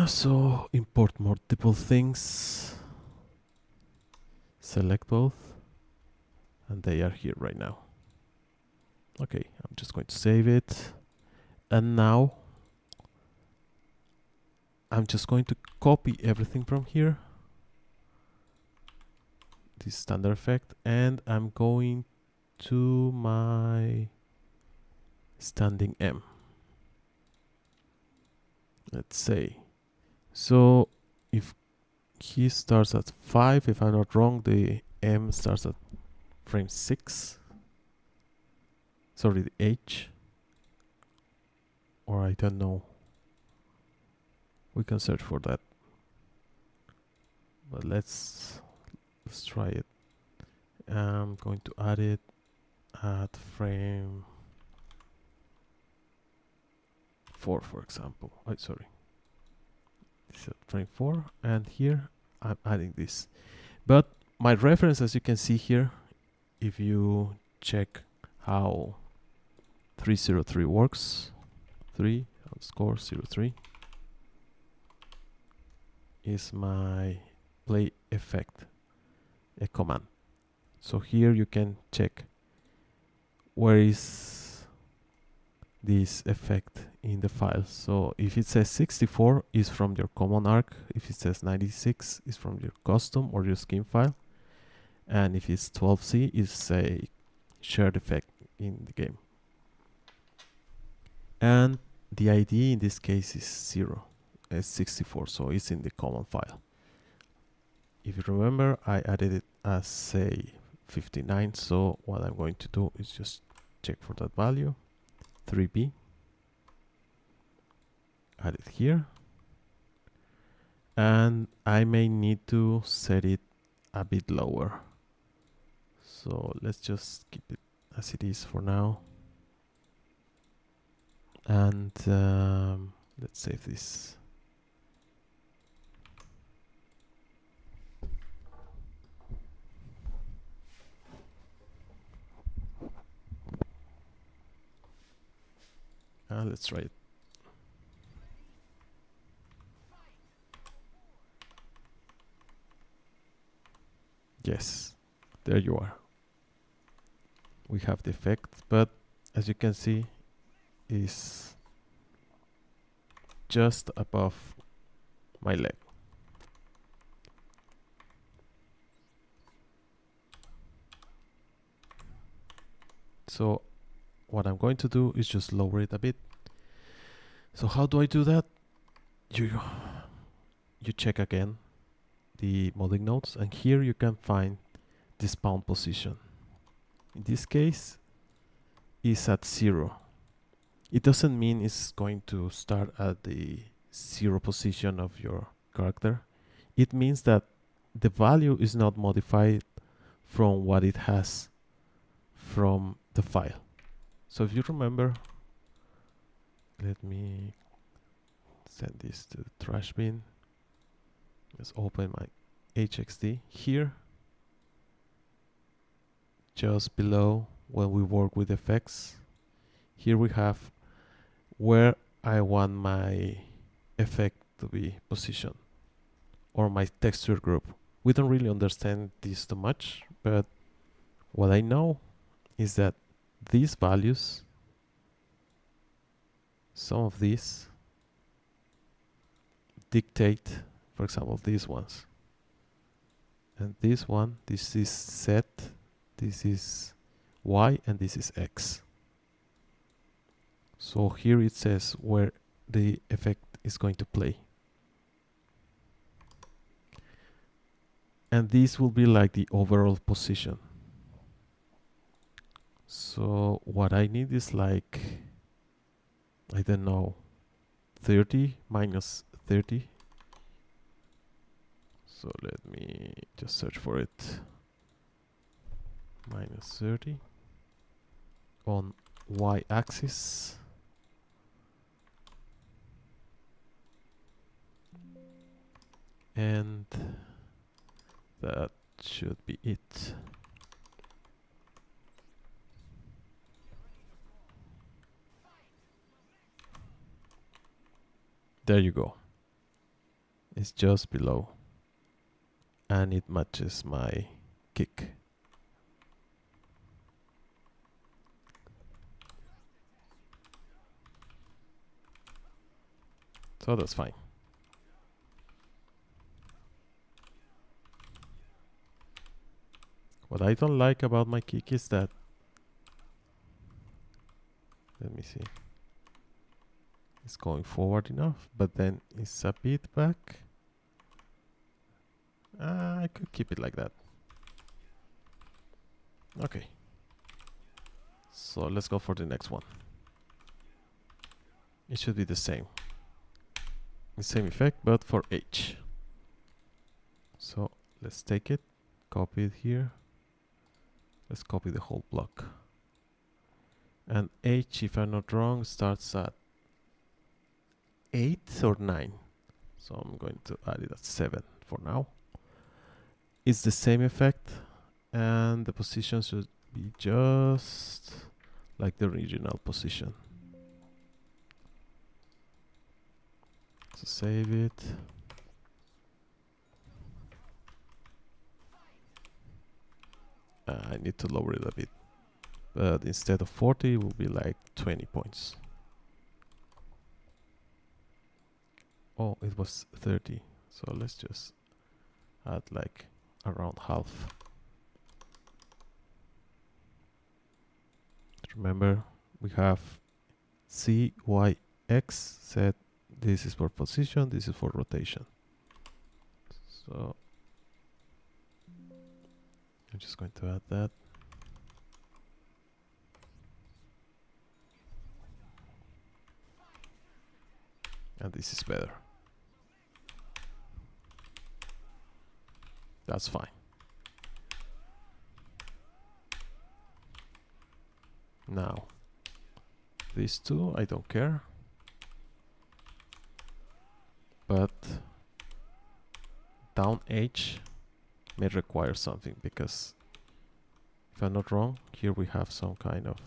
S1: So import multiple things, select both, and they are here right now. Okay, I'm just going to save it. And now I'm just going to copy everything from here, this standard effect, and I'm going to my standing M. Let's say. So if he starts at 5, if I'm not wrong, the M starts at frame 6. Sorry, the H. Or I don't know. We can search for that. But let's try it. I'm going to add it at frame 4, for example. Oh, sorry. This is at frame 4, and here I'm adding this. But my reference, as you can see here, if you check how 303 works, 3_03 is my play effect, a command. So here you can check where is this effect in the file. So if it says 64 is from your common arc, if it says 96 is from your custom or your scheme file, and if it's 12C is a shared effect in the game. And the ID in this case is 0, it's 64, so it's in the common file. If you remember, I added it as say 59, so what I'm going to do is just check for that value, 3B, add it here, and I may need to set it a bit lower. So let's just keep it as it is for now. And let's save this. Let's try it. Yes, there you are. We have the effect, but as you can see, is just above my leg. So what I'm going to do is just lower it a bit. So how do I do that? You check again the modeling nodes, and here you can find the spawn position. In this case, is at 0. It doesn't mean it's going to start at the 0 position of your character. It means that the value is not modified from what it has from the file. So if you remember, let me send this to the trash bin. Let's open my HXD here. Just below when we work with effects, here we have where I want my effect to be positioned, or my texture group. We don't really understand this too much, but what I know is that these values, some of these, dictate, for example, these ones. And this one, this is Z, this is Y, and this is X. So here it says where the effect is going to play. And this will be like the overall position. So what I need is like, I don't know, 30 minus 30. So let me just search for it. Minus 30 on y-axis. And that should be it. There you go. It's just below. And it matches my kick. So that's fine. What I don't like about my kick is that, let me see, it's going forward enough, but then it's a bit back. I could keep it like that. Okay. So let's go for the next one. It should be the same. The same effect, but for H. So let's take it, copy it here. Let's copy the whole block. And H, if I'm not wrong, starts at 8 or 9. So I'm going to add it at 7 for now. It's the same effect, and the position should be just like the original position. So save it. I need to lower it a bit, but instead of 40 it will be like 20 points. Oh, it was 30, so let's just add like around half. Remember, we have C, Y, X set. This is for position, this is for rotation. So I'm just going to add that. And this is better. That's fine. Now, these two, I don't care. But down H may require something, because if I'm not wrong, here we have some kind of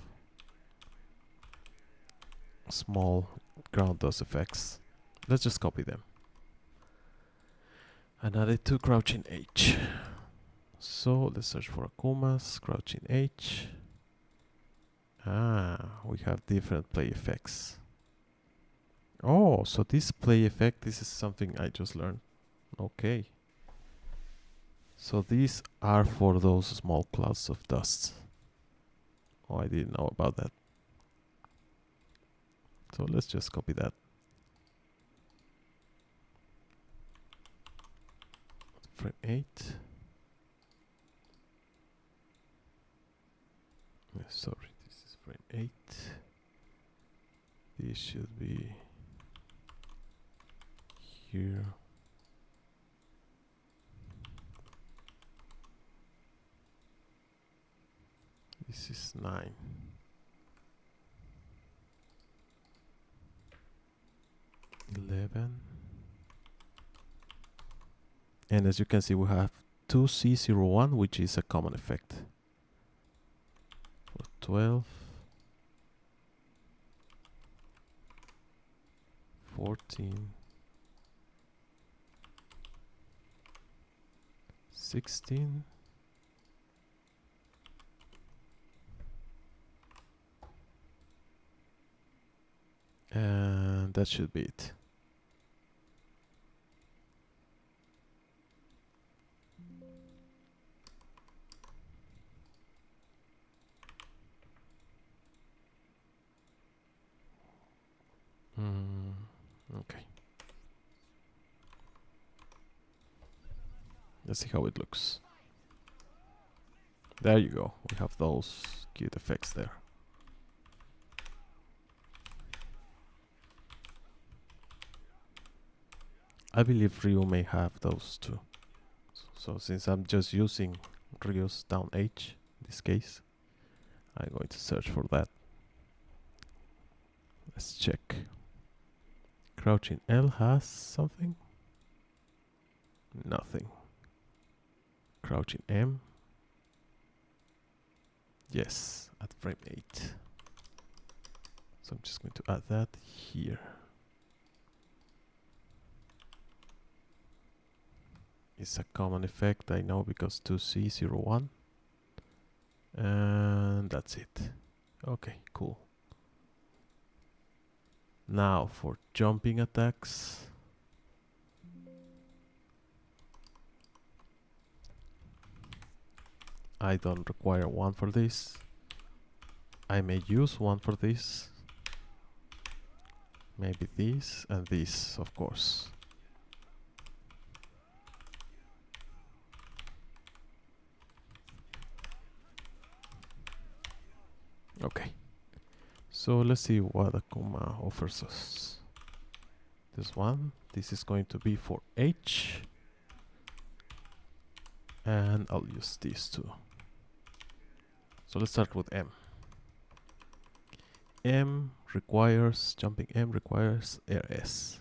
S1: small ground dust effects. Let's just copy them. And add it to crouching H. So let's search for Akumas, crouching H. We have different play effects. Oh, so this play effect, this is something I just learned. Okay. So these are for those small clouds of dust. Oh, I didn't know about that. So let's just copy that. Frame 8. Sorry, this is frame 8. This should be here. This is 9. 11. And as you can see, we have 2C01, which is a common effect. For 12. 14. 16. And that should be it. Okay. Let's see how it looks. There you go. We have those cute effects there. I believe Ryu may have those too. So since I'm just using Ryu's down H in this case, I'm going to search for that. Let's check. Crouching L has something? Nothing. Crouching M? Yes, at frame 8. So I'm just going to add that here. It's a common effect, I know, because 2C01. And that's it. Okay, cool. Now for jumping attacks. I don't require one for this. I may use one for this. Maybe this and this, of course. Okay. So let's see what Akuma offers us. This one. This is going to be for H. And I'll use these two. So let's start with M. Jumping M requires RS.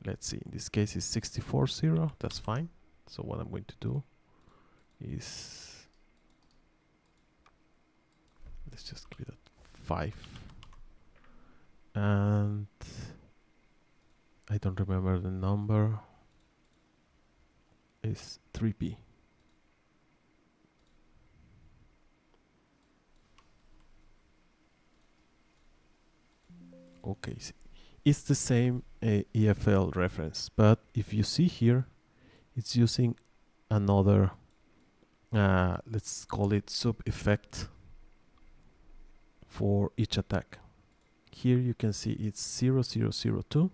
S1: Let's see, in this case it's 64.0, that's fine. So what I'm going to do is, let's just give it at 5. And I don't remember the number, it's 3P. Okay, it's the same EFL reference, but if you see here, it's using another, let's call it sub-effect for each attack. Here you can see it's 0002,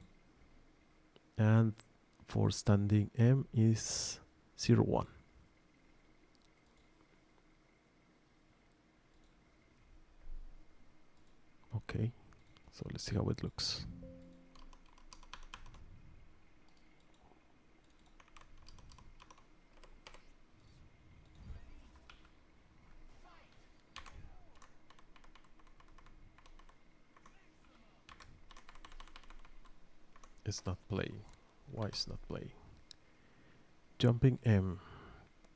S1: and for standing M is 01. Okay. So let's see how it looks. It's not playing. Why is not playing? Jumping M.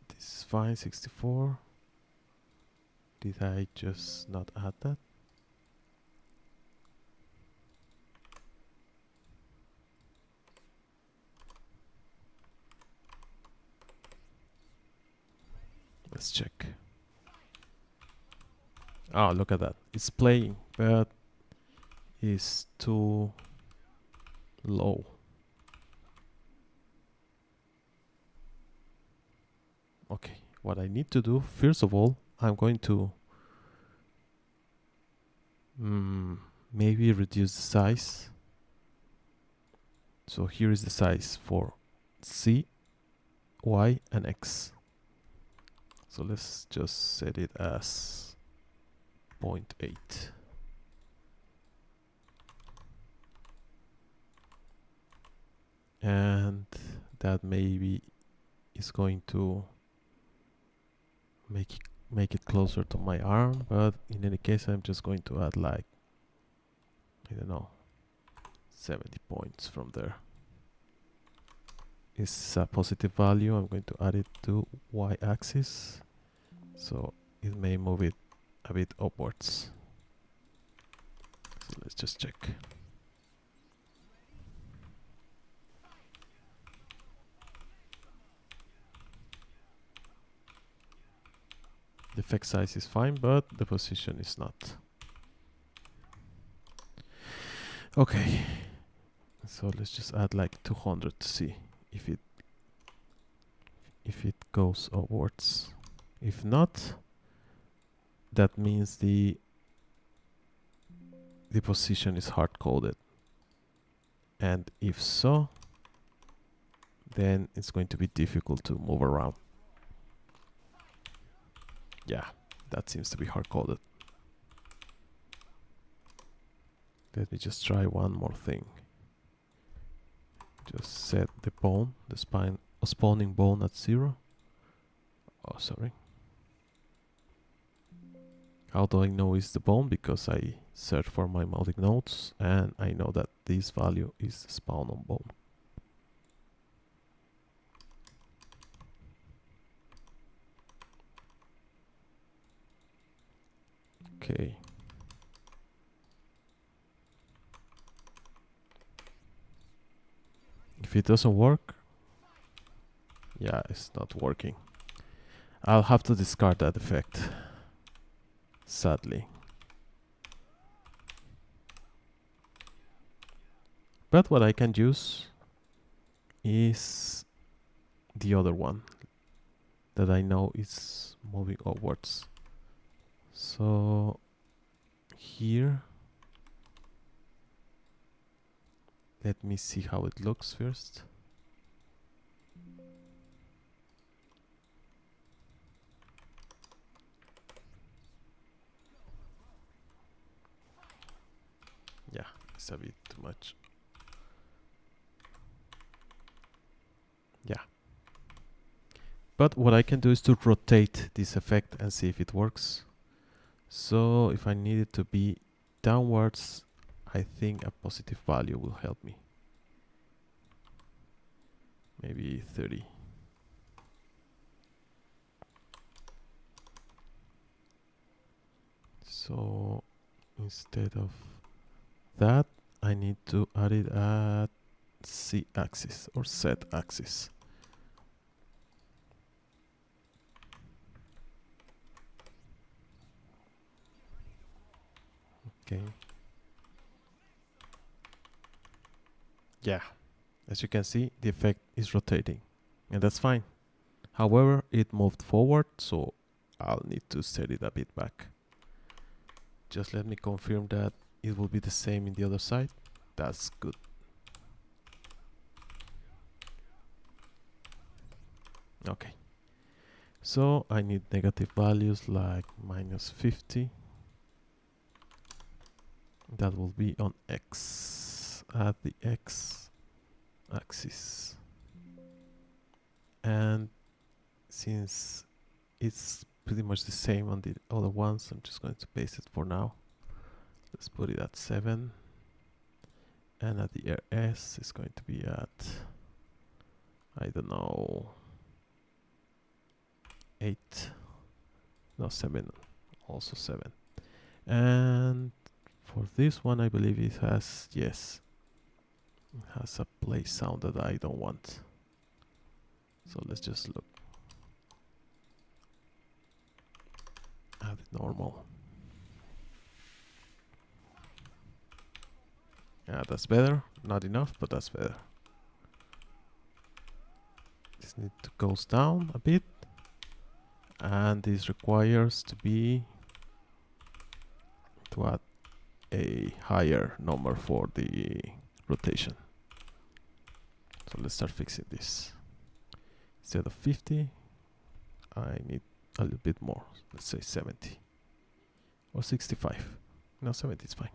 S1: This is fine, 64. Did I just not add that? Let's check. Ah, look at that. It's playing, but it's too low. Okay, what I need to do, first of all, I'm going to maybe reduce the size. So here is the size for C, Y, and X. So let's just set it as 0.8. And that maybe is going to make it closer to my arm, but in any case I'm just going to add like, I don't know, 70 points from there. It's a positive value. I'm going to add it to y-axis, so it may move it a bit upwards. So let's just check. The effect size is fine, but the position is not. Okay, so let's just add like 200 to see if it goes upwards. If not, that means the position is hard coded, and if so, then it's going to be difficult to move around. Yeah, that seems to be hard-coded. Let me just try one more thing. Just set the bone, the spawning bone at 0. Oh, sorry. How do I know it's the bone? Because I search for my mounting nodes and I know that this value is spawn on bone. Okay. If it doesn't work, yeah, it's not working. I'll have to discard that effect, sadly. But what I can use is the other one that I know is moving upwards. So here, let me see how it looks first. Yeah, it's a bit too much. Yeah. But what I can do is to rotate this effect and see if it works. So if I need it to be downwards, I think a positive value will help me. Maybe 30. So instead of that, I need to add it at Z axis or Z axis. Okay. Yeah, as you can see, the effect is rotating, and that's fine. However, it moved forward, so I'll need to set it a bit back. Just let me confirm that it will be the same in the other side. That's good. Okay. So I need negative values like -50. That will be on X, at the X axis. And since it's pretty much the same on the other ones, I'm just going to paste it for now. Let's put it at 7. And at the RS is going to be at, I don't know, 8. No, 7. Also 7. And for this one, I believe it has, yes, it has a play sound that I don't want. So let's just look at the normal. Yeah, that's better. Not enough, but that's better. This need to goes down a bit, and this requires to be to add a higher number for the rotation. So let's start fixing this. Instead of 50, I need a little bit more. Let's say 70 or 65. No, 70 is fine.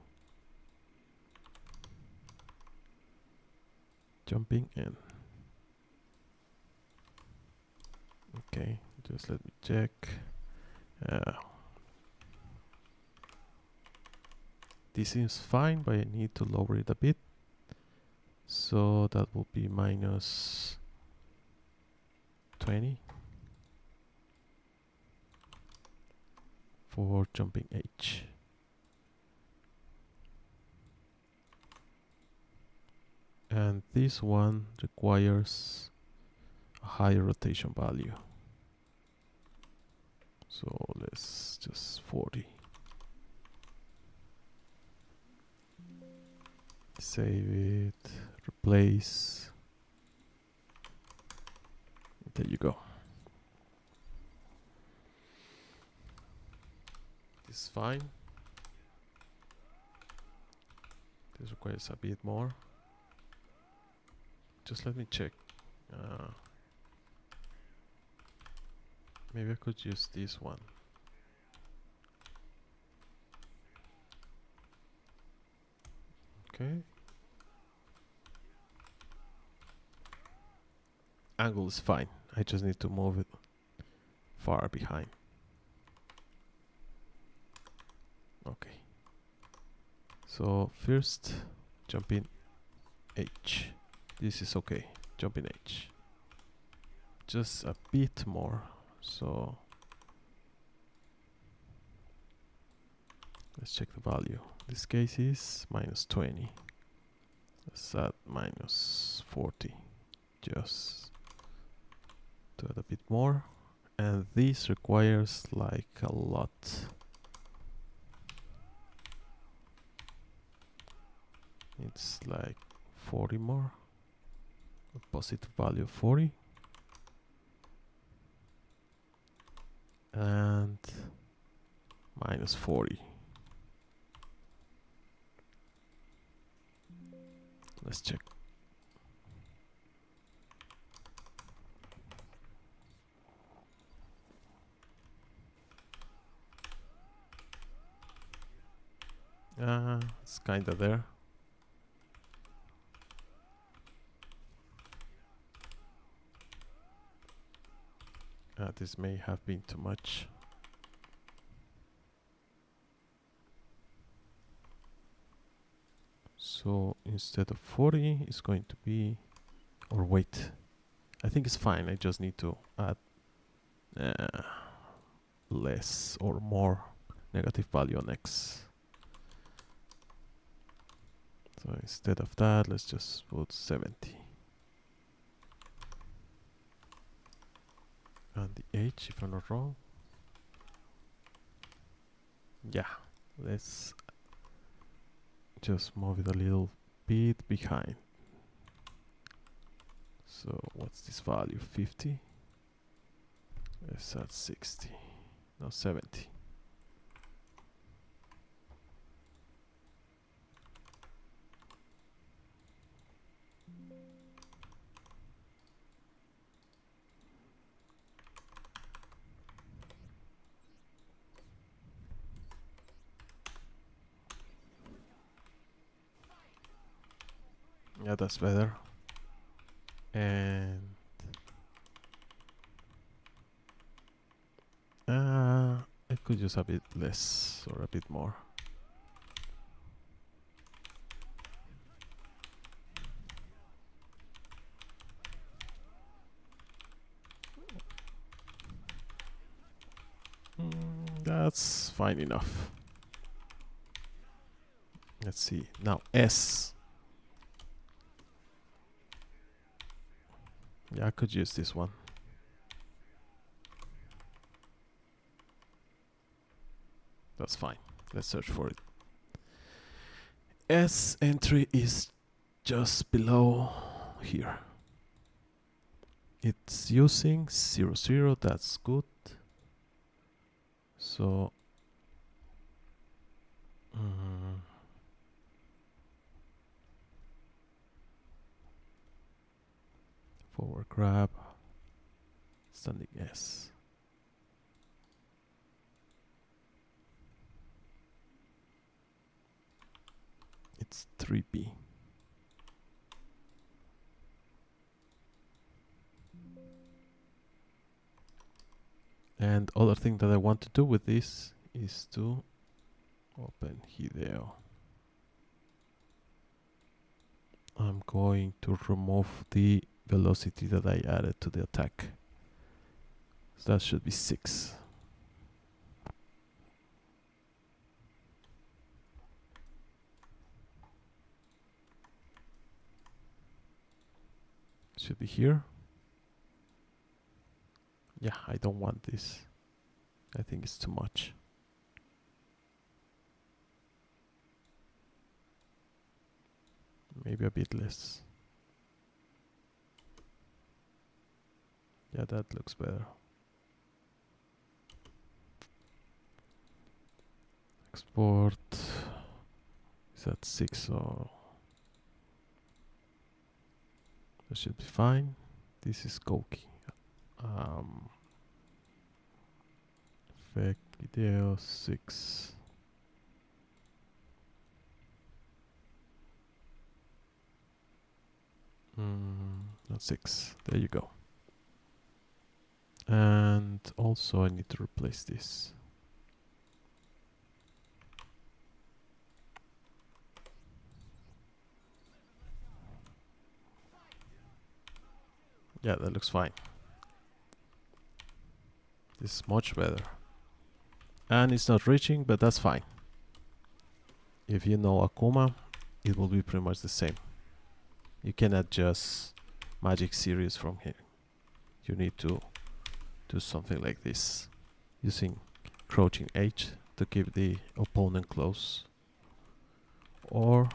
S1: Jumping in. Okay, just let me check. This seems fine, but I need to lower it a bit. So that will be -20 for jumping H. And this one requires a higher rotation value. So let's just 40. Save it, replace. There you go. This is fine. This requires a bit more. Just let me check Maybe I could use this one. Okay. Angle is fine. I just need to move it far behind. Okay. So first, jump in H. This is okay. Jump in H. Just a bit more. So let's check the value. This case is -20. Let's add -40. Just do it a bit more. And this requires like a lot. It's like 40 more. A positive value of 40. And -40. Let's check. It's kinda there. This may have been too much. So instead of 40, it's going to be, or wait, I think it's fine. I just need to add less or more negative value on X. So instead of that, let's just put 70. And the H, if I'm not wrong. Yeah, let's just move it a little bit behind. So what's this value? 50? Let's add 60. No, 70. Yeah, that's better. And I could use a bit less or a bit more. That's fine enough. Let's see. Now S. Yeah, I could use this one. That's fine. Let's search for it. S entry is just below here. It's using 00. That's good. So forward grab, standing S. It's 3B. And other thing that I want to do with this is to open Hideo. I'm going to remove the velocity that I added to the attack. So that should be 6. Should be here. Yeah, I don't want this. I think it's too much. Maybe a bit less. Yeah, that looks better. Export is at 6, so that should be fine. This is Koki. Effect Hideo 6. Not 6. There you go. And also I need to replace this. Yeah, that looks fine. This is much better. And it's not reaching, but that's fine. If you know Akuma, it will be pretty much the same. You can adjust magic series from here. You need to do something like this, using crouching H to keep the opponent close, or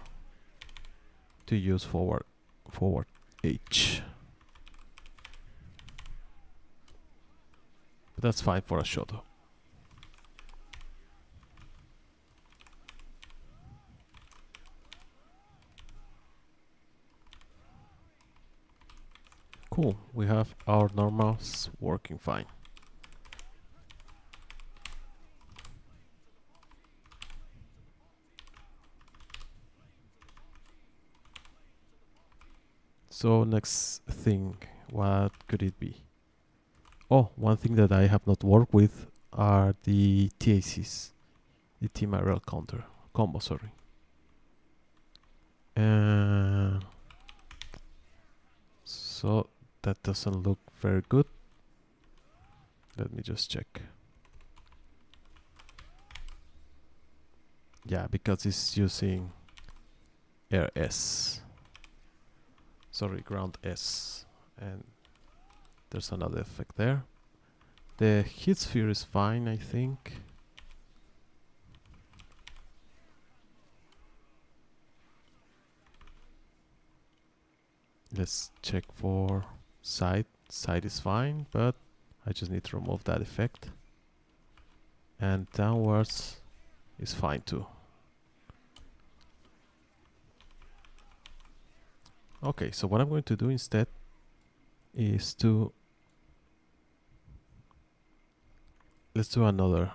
S1: to use forward H. But that's fine for a Shoto. Cool, we have our normals working fine. So next thing, what could it be? Oh, one thing that I have not worked with are the TACs, the TMRL combo, sorry. So that doesn't look very good. Let me just check. Yeah, because it's using air S. Sorry, ground S. And there's another effect there. The heat sphere is fine, I think. Let's check for side. Side is fine, but I just need to remove that effect. And downwards is fine too. Okay, so what I'm going to do instead is to let's do another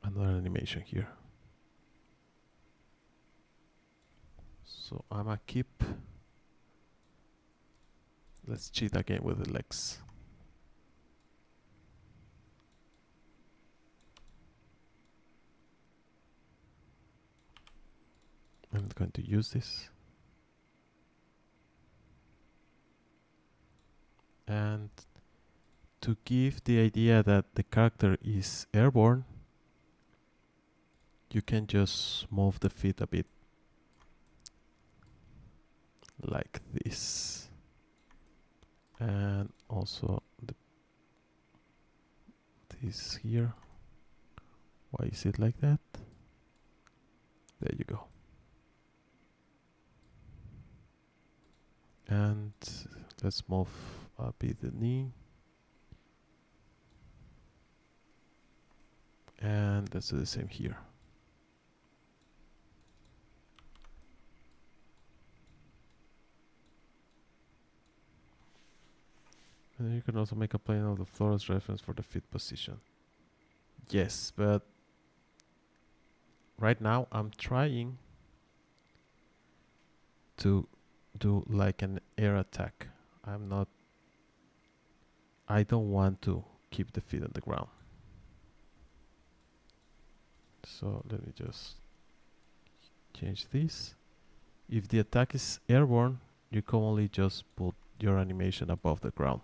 S1: animation here. So I'm gonna keep. Let's cheat again with the legs. I'm going to use this. And to give the idea that the character is airborne, you can just move the feet a bit like this. And also this here. Why is it like that? There you go. And let's move a bit the knee. And let's do the same here. And then you can also make a plane of the floor as reference for the feet position. Yes, but right now I'm trying to do like an air attack. I don't want to keep the feet on the ground. So let me just change this. If the attack is airborne, you can only just put your animation above the ground.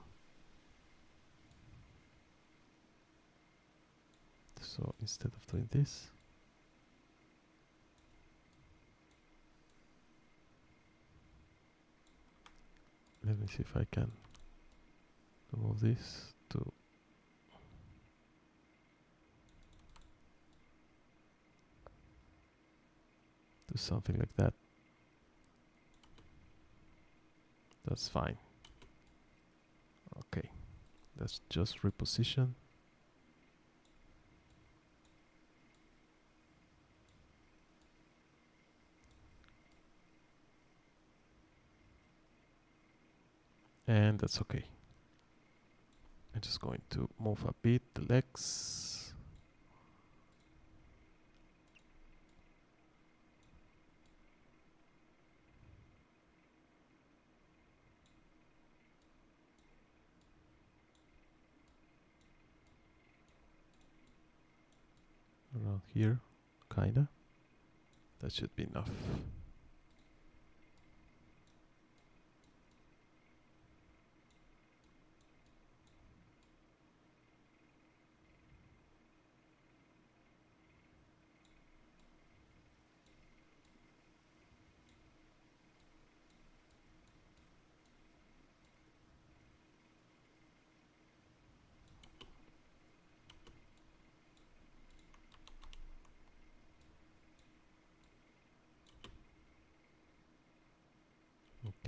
S1: So instead of doing this, let me see if I can move this to do something like that. That's fine. Okay, let's just reposition. and that's okay. I'm just going to move a bit the legs. Around here, kinda. That should be enough.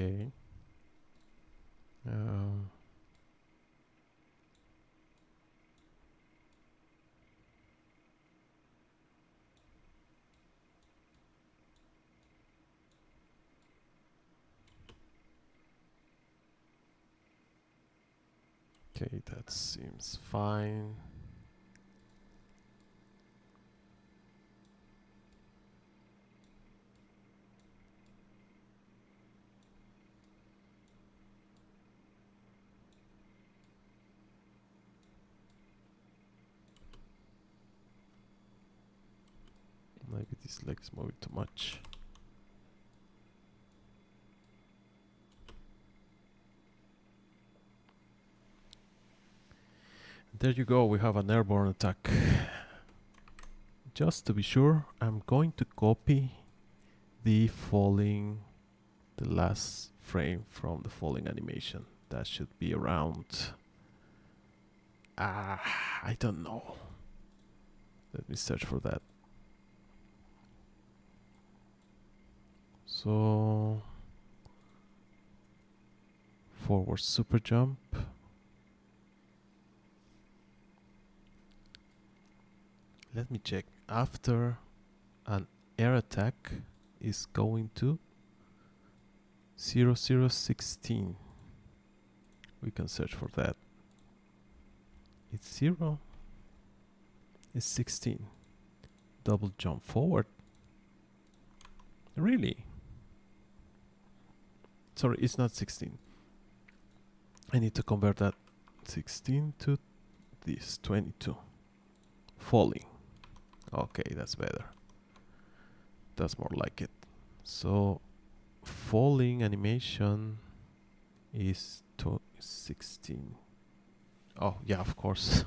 S1: Okay. Um, okay, that seems fine. Maybe this leg is moving too much. There you go, we have an airborne attack. Just to be sure, I'm going to copy the last frame from the falling animation. That should be around, I don't know. Let me search for that. So, forward super jump. Let me check. After an air attack is going to 0016. We can search for that. It's 0. It's 16. Double jump forward. Really? Sorry, it's not 16. I need to convert that 16 to this 22. Falling. Okay, that's better. That's more like it. So falling animation is to 16. Oh yeah, of course.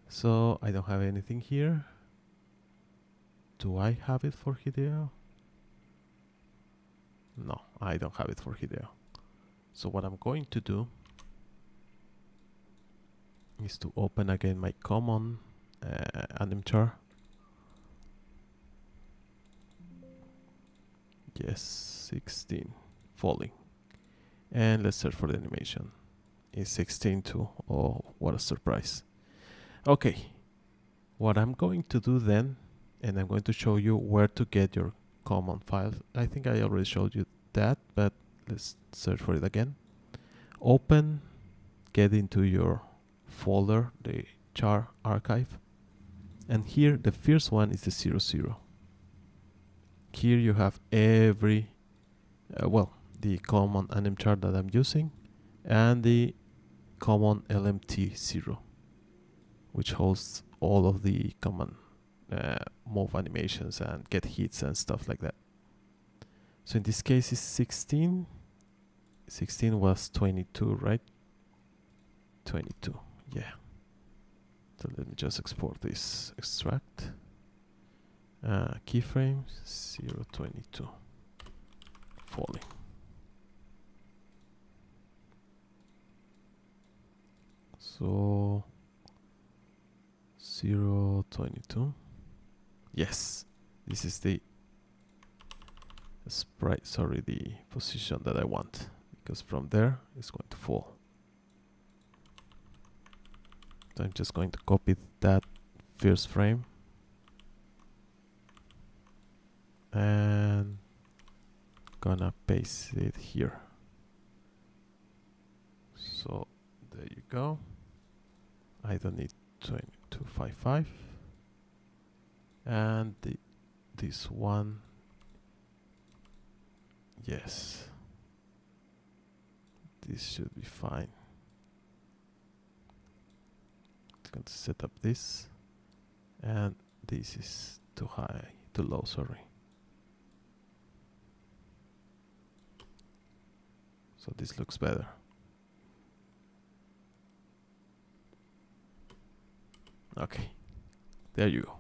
S1: So I don't have anything here. Do I have it for Hideo? No, I don't have it for Hideo. So what I'm going to do is to open again my common anmchr. Yes, 16 falling. And let's search for the animation. It's 16 too. Oh, what a surprise. Okay, what I'm going to do then, and I'm going to show you where to get your common files. I think I already showed you that, but let's search for it again. Open, get into your folder, the char archive. And here, the first one is the 00. Here you have every, the common anmchr that I'm using, and the common LMT0, which hosts all of the common move animations and get hits and stuff like that. So in this case it's 16. 16 was 22, right? 22, yeah. So let me just export this extract. Keyframes 022 falling. So 022. Yes, this is the sprite, sorry, the position that I want, because from there it's going to fall. So I'm just going to copy that first frame and gonna paste it here. So there you go. I don't need 2255. And this one, yes, this should be fine. It's going to set up this, and this is too high, too low, sorry. So this looks better. Okay, there you go.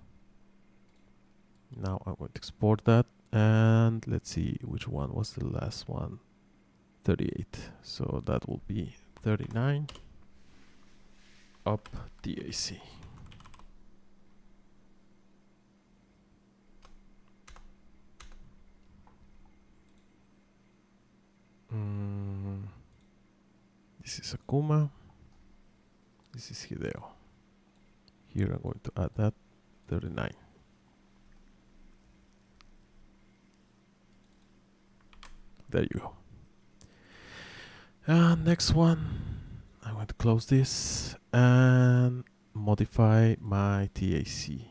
S1: Now I'm going to export that, and let's see which one was the last one. 38. So that will be 39 up DAC. This is Akuma. This is Hideo. Here I'm going to add that 39. There you go. And next one, I'm going to close this and modify my TAC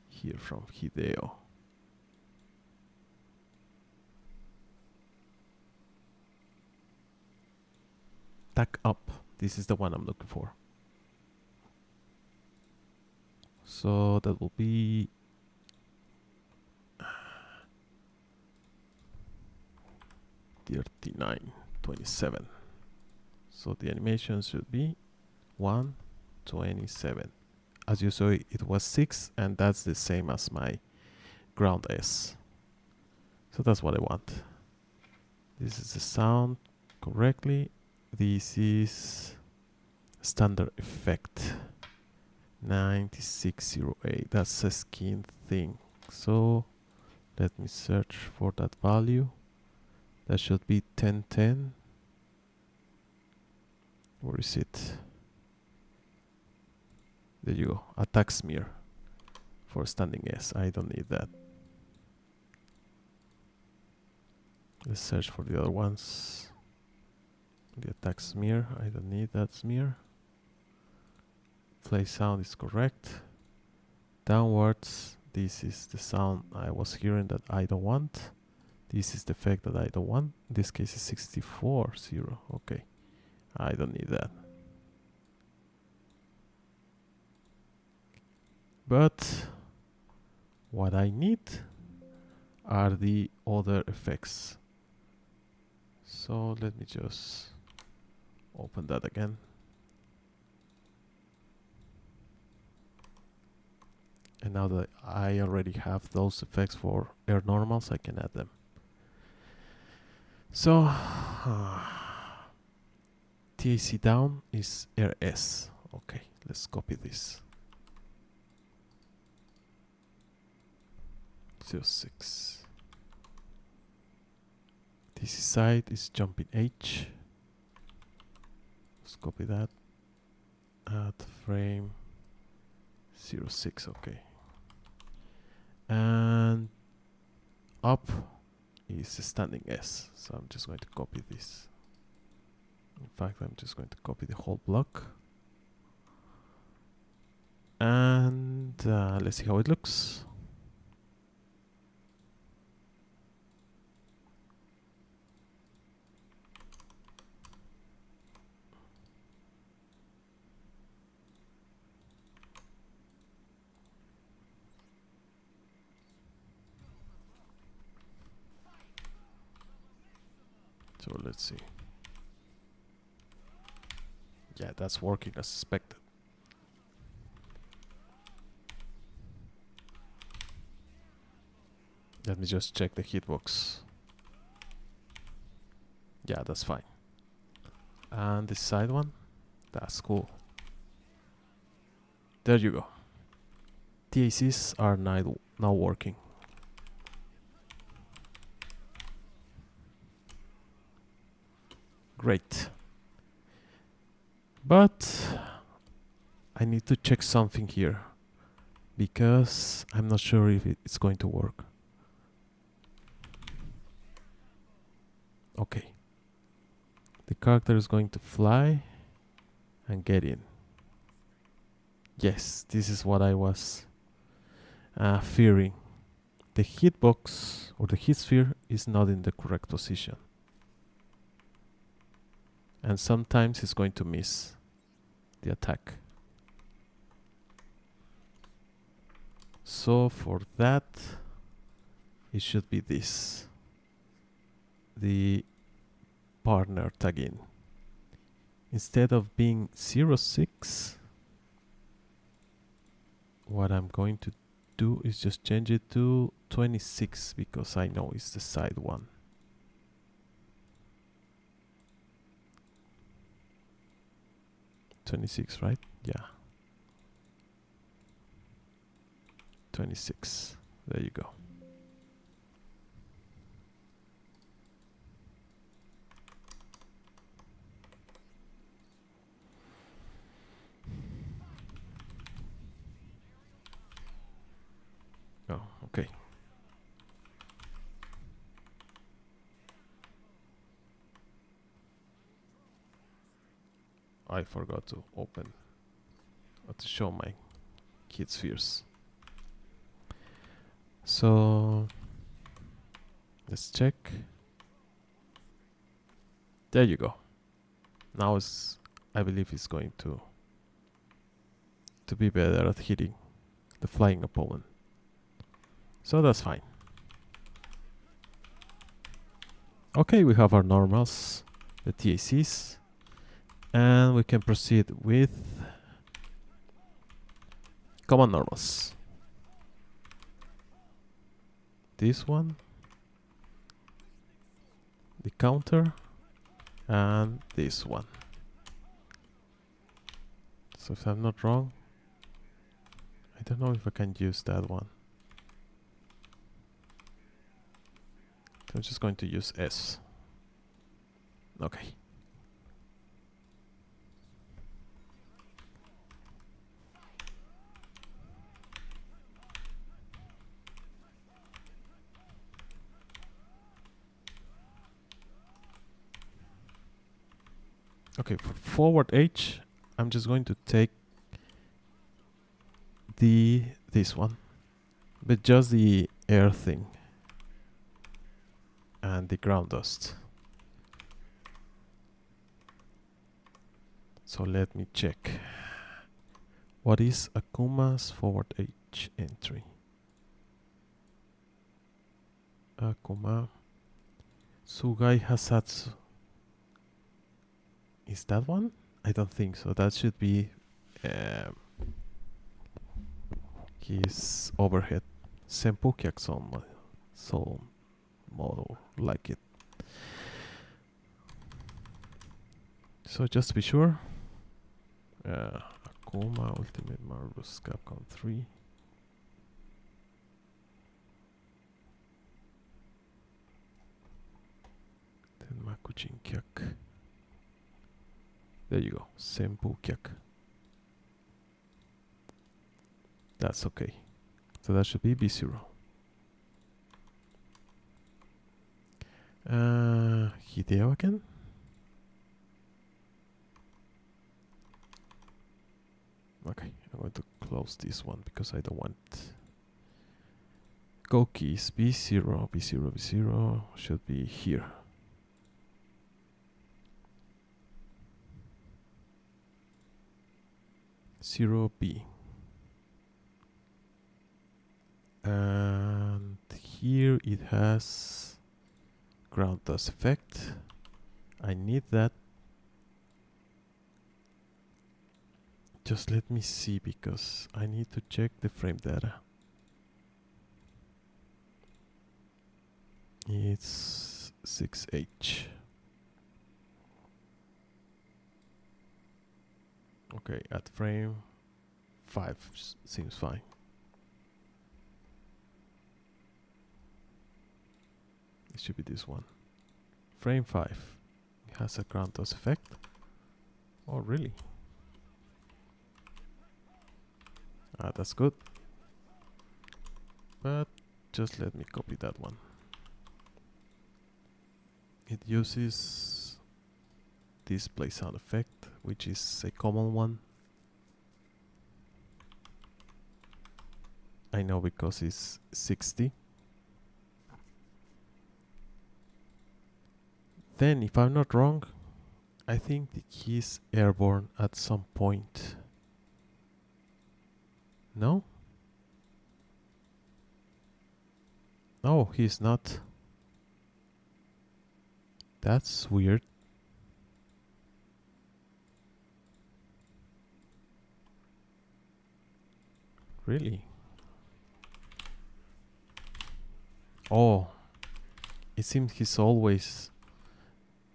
S1: here from Hideo. Tack up. This is the one I'm looking for. So that will be 39.27. So the animation should be 1:27. As you saw, it was 6, and that's the same as my ground S. So that's what I want. This is the sound correctly. This is standard effect 9608. That's a skin thing. So let me search for that value. That should be 1010. Where is it? There you go. Attack smear for standing S. I don't need that. Let's search for the other ones. The attack smear. I don't need that smear. Play sound is correct. Downwards. This is the sound I was hearing that I don't want. This is the effect that I don't want. In this case is 64.0. Okay. I don't need that. But what I need are the other effects. So let me just open that again. And now that I already have those effects for air normals, I can add them. So TAC down is air S. Okay, let's copy this. 06. TAC side is jumping H. Let's copy that. Add frame 06. Okay. And up is standing S. So I'm just going to copy this. In fact, I'm just going to copy the whole block. And let's see how it looks. So let's see. Yeah, that's working as expected. Let me just check the hitbox. Yeah, that's fine. And the side one, that's cool. There you go. TACs are now working. Great. But I need to check something here because I'm not sure if it's going to work. the character is going to fly and get in. Yes, this is what I was fearing. The hitbox or the hit sphere is not in the correct position. And sometimes it's going to miss the attack. So for that, it should be this. The partner tag in. Instead of being 06, what I'm going to do is just change it to 26 because I know it's the side one. $26, right? Yeah. 26. There you go. Oh, okay. I forgot to open or to show my kid spheres. So let's check. There you go. Now it's, I believe it's going to be better at hitting the flying opponent. So that's fine. Okay, we have our normals, the TACs, and we can proceed with common normals. This one, the counter, and this one. So if I'm not wrong, I don't know if I can use that one. So I'm just going to use S. Okay. Okay, for forward H, I'm just going to take this one, but just the air thing and the ground dust. So let me check. What is Akuma's forward H entry? Akuma Sugai Hasatsu. Is that one? I don't think so. That should be his overhead. Senpukyak so model like it. So just to be sure, Akuma Ultimate Marvelous Capcom 3. Tenmaku Jinkyak. There you go, Senpukyak. That's okay. So that should be B0. Hideo again. Okay, I'm going to close this one because I don't want Goki's B0, B0, B0 should be here. Zero B. And here it has ground dust effect. I need that. Just let me see because I need to check the frame data. It's 6H. Okay, at frame 5 seems fine. It should be this one. Frame 5. It has a ground dust effect. Oh, really? That's good. But just let me copy that one. It uses display sound effect, which is a common one. I know because it's 60. Then, if I'm not wrong, I think he's airborne at some point. No? No, he's not. That's weird. Really? Oh, it seems he's always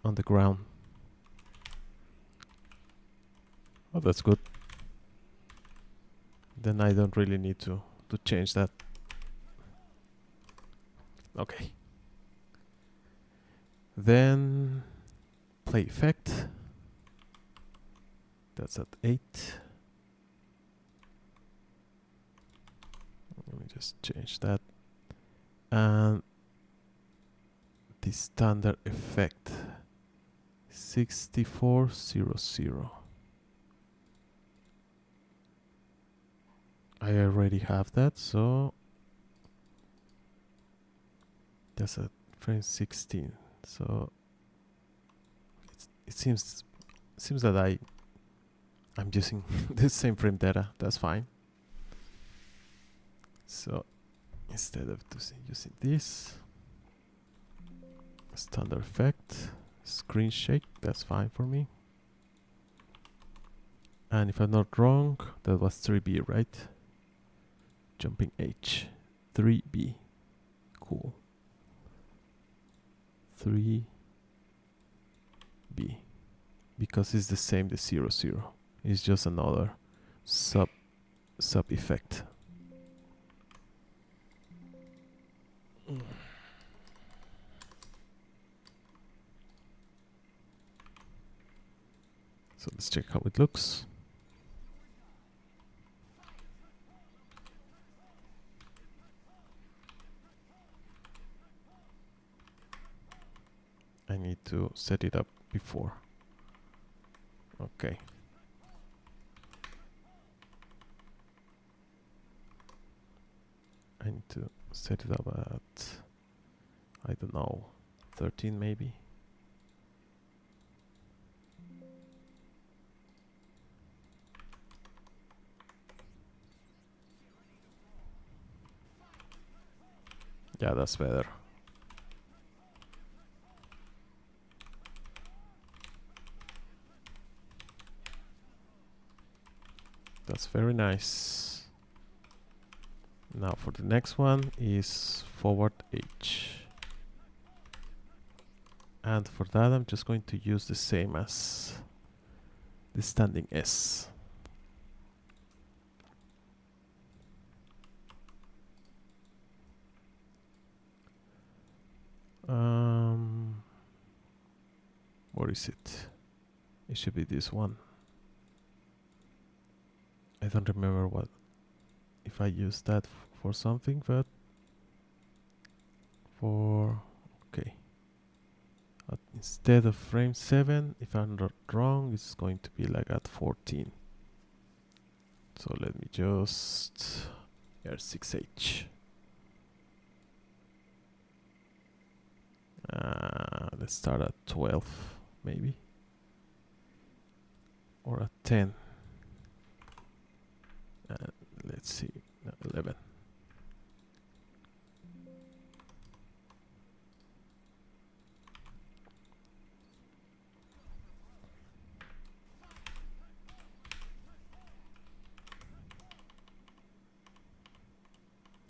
S1: on the ground. Oh, that's good. Then I don't really need to change that. Okay. Then play effect. That's at 8. Let me just change that. And the standard effect 6400. I already have that, so that's at frame 16. So it seems that I'm using the same frame data. That's fine. So instead of using this standard effect, screen shake, that's fine for me. And if I'm not wrong, that was 3B, right? Jumping H, 3B, cool. 3B, because it's the same, the 0, 0. It's just another sub effect. So let's check how it looks. I need to set it up before. Okay. I need to set it up at, I don't know, 13 maybe. Yeah, that's better. That's very nice. Now for the next one is forward H. And for that I'm just going to use the same as the standing S. Where is it? It should be this one. I don't remember what, if I use that for something, but for, okay. Instead of frame 7, if I'm not wrong, it's going to be like at 14. So let me just R6H. Let's start at 12, maybe. Or at 10. Let's see, no, 11.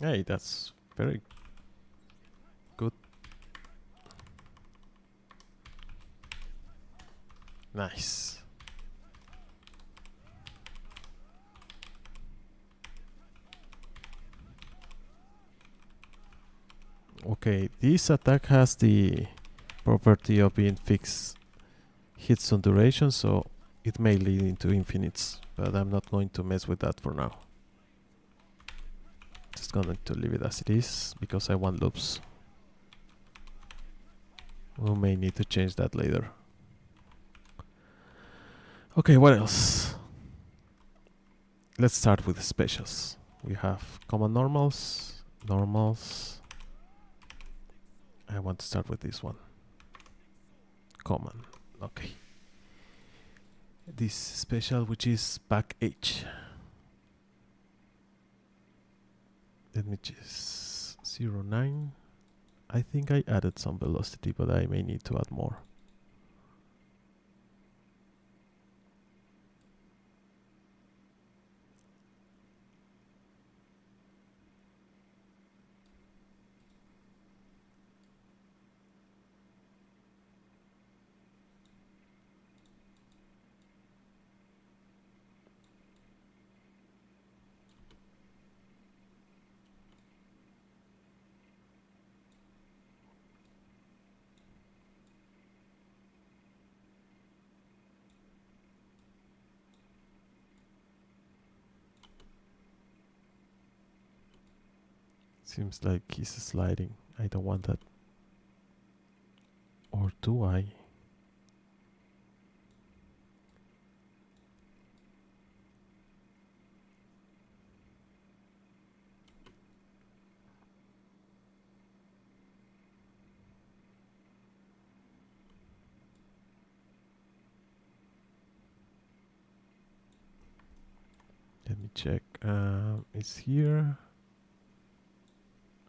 S1: Hey, that's very good. Nice. Okay, this attack has the property of being fixed Hitstun duration, so it may lead into infinites, but I'm not going to mess with that for now. Just going to leave it as it is because I want loops. We may need to change that later. Okay, what else? Let's start with the specials. We have common normals, normals. I want to start with this one. Common. Okay. This special, which is back H. Let me just 0.9. I think I added some velocity, but I may need to add more. Seems like he's sliding. I don't want that. Or do I? Let me check. It's here.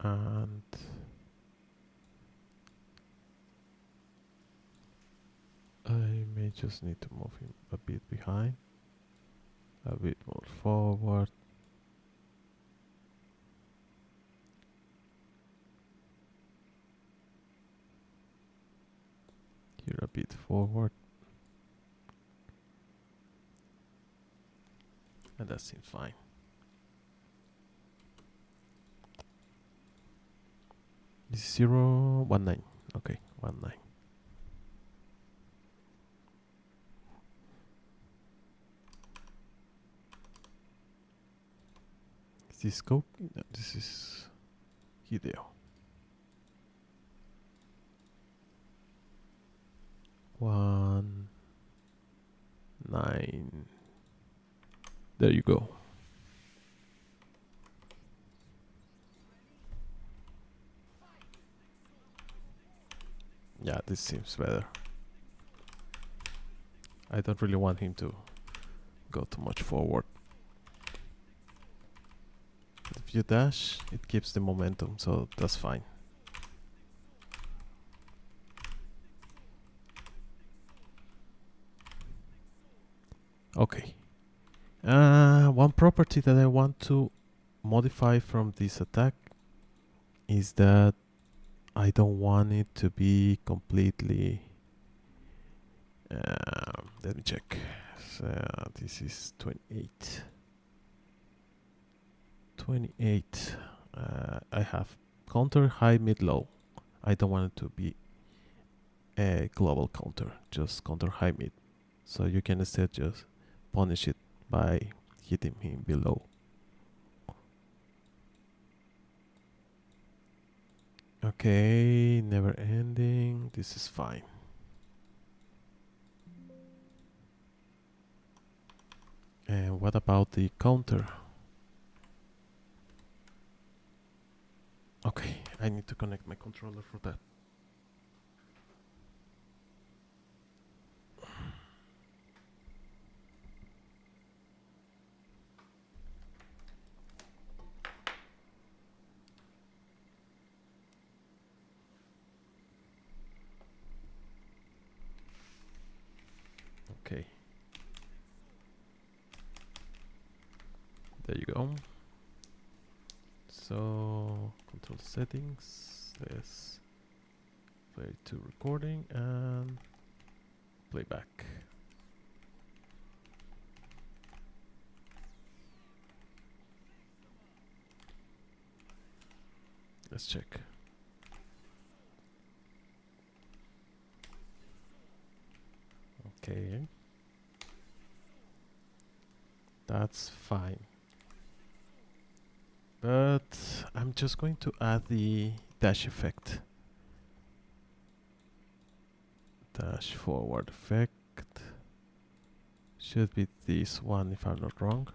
S1: And I may just need to move him a bit behind. A bit more forward. Here a bit forward. And that seems fine. This is 0.19. Okay, 1.9. Is this scope? No, this is Hideo. 1.9. There you go. Yeah, this seems better. I don't really want him to go too much forward. If you dash, it keeps the momentum, so that's fine. Okay. One property that I want to modify from this attack is that I don't want it to be completely... let me check. So this is 28. 28. I have counter, high, mid, low. I don't want it to be a global counter, just counter, high, mid. So you can instead just punish it by hitting him below. Okay, never ending. This is fine. And what about the counter? Okay, I need to connect my controller for that. Okay. There you go. So, control settings. Let's play to recording and playback. Let's check. Okay. That's fine. But I'm just going to add the dash effect. Dash forward effect. Should be this one if I'm not wrong.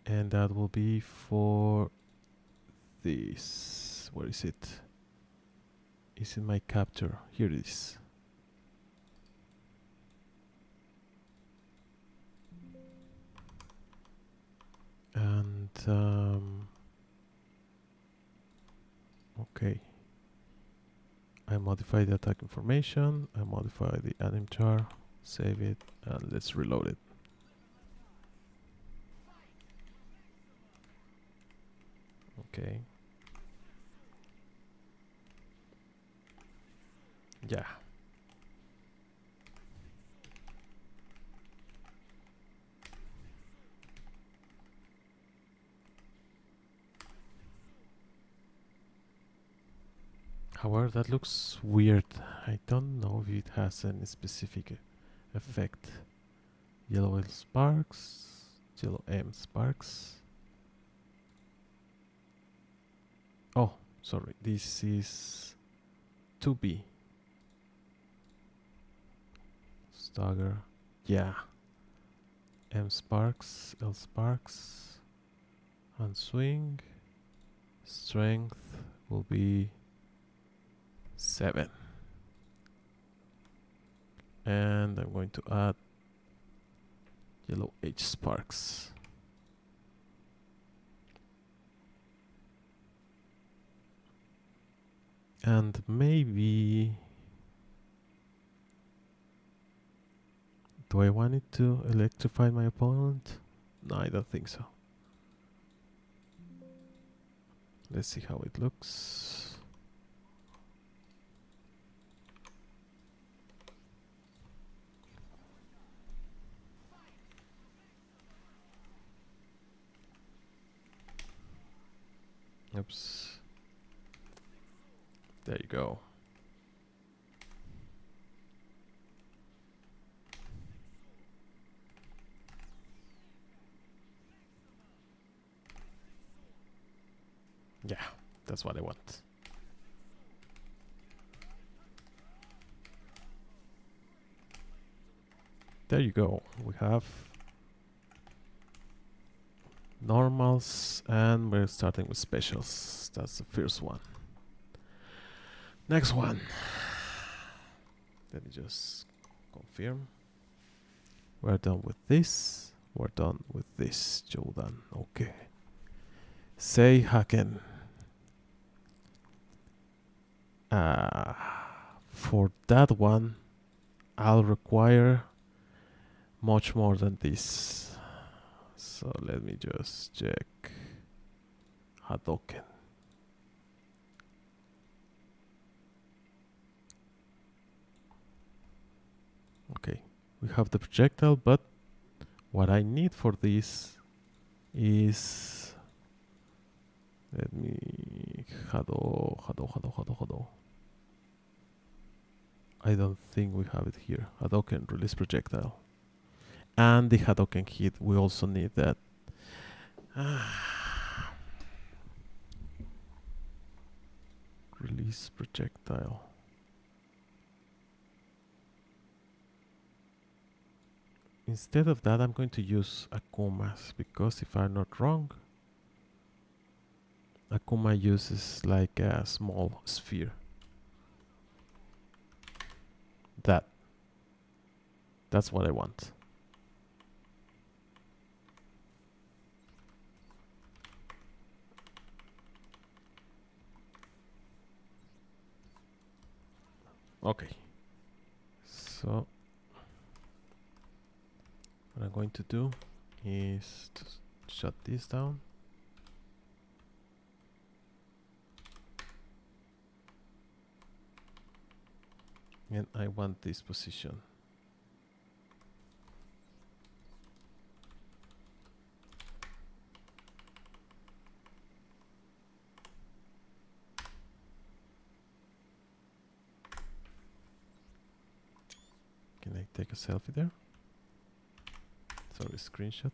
S1: And that will be for this. Where is it? Is in my capture. Here it is. And okay. I modify the attack information. I modify the anmchr. Save it and let's reload it. Okay. Yeah. However, that looks weird. I don't know if it has any specific effect. Yellow L sparks, yellow M sparks. Oh, sorry, this is 2B. Stagger, yeah. M sparks, L sparks, and swing. Strength will be 7. And I'm going to add yellow H sparks. And maybe... do I want it to electrify my opponent? No, I don't think so. Let's see how it looks. Oops. There you go. Yeah, that's what I want. There you go. We have normals and we're starting with specials. That's the first one. Next one. Let me just confirm. We're done with this. We're done with this, Jordan. Okay. Say Haken. For that one, I'll require much more than this. So let me just check. Hadoken. Okay, we have the projectile, but what I need for this is... let me... Hado. I don't think we have it here. Hadoken release projectile. And the Hadoken hit, we also need that. Release projectile. Instead of that, I'm going to use Akuma's, because if I'm not wrong, Akuma uses like a small sphere. That's what I want. Okay. So what I'm going to do is to shut this down. And I want this position. Can I take a selfie there? Sorry, screenshot.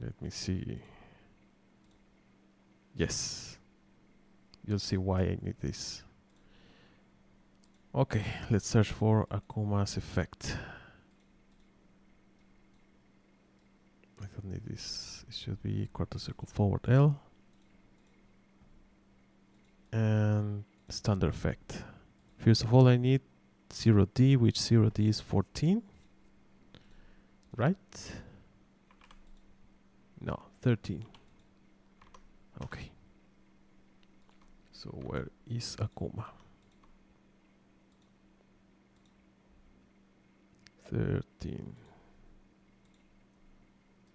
S1: Let me see. Yes. you'll see why I need this. Okay, let's search for Akuma's effect. I don't need this. It should be quarter circle forward L and standard effect. First of all, I need 0D, which 0D is 14, right? No, 13. Okay. So where is Akuma? 13.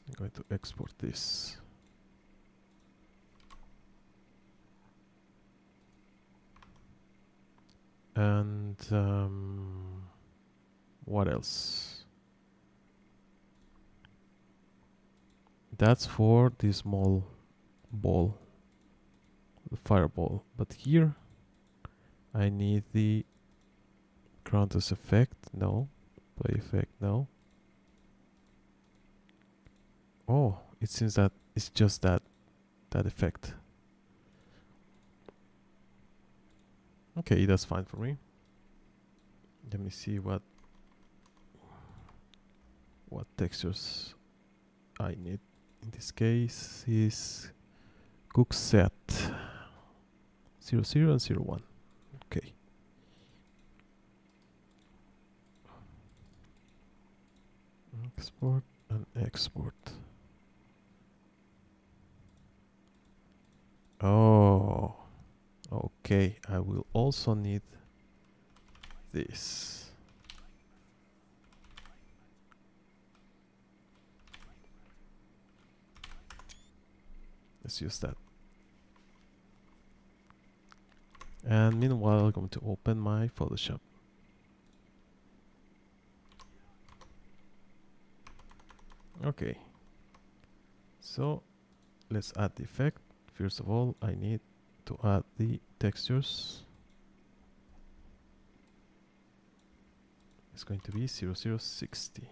S1: I'm going to export this. And what else? That's for the small ball, the fireball. But here I need the Countess effect. No. Play effect. No. Oh, it seems that it's just that effect. Okay, that's fine for me. Let me see what textures I need. In this case is cook set 0, 0 and 0, 1. Okay. Export and export. Oh, okay. I will also need this. Let's use that. And meanwhile, I'm going to open my Photoshop. Okay. So let's add the effect. First of all, I need to add the textures. It's going to be 0060.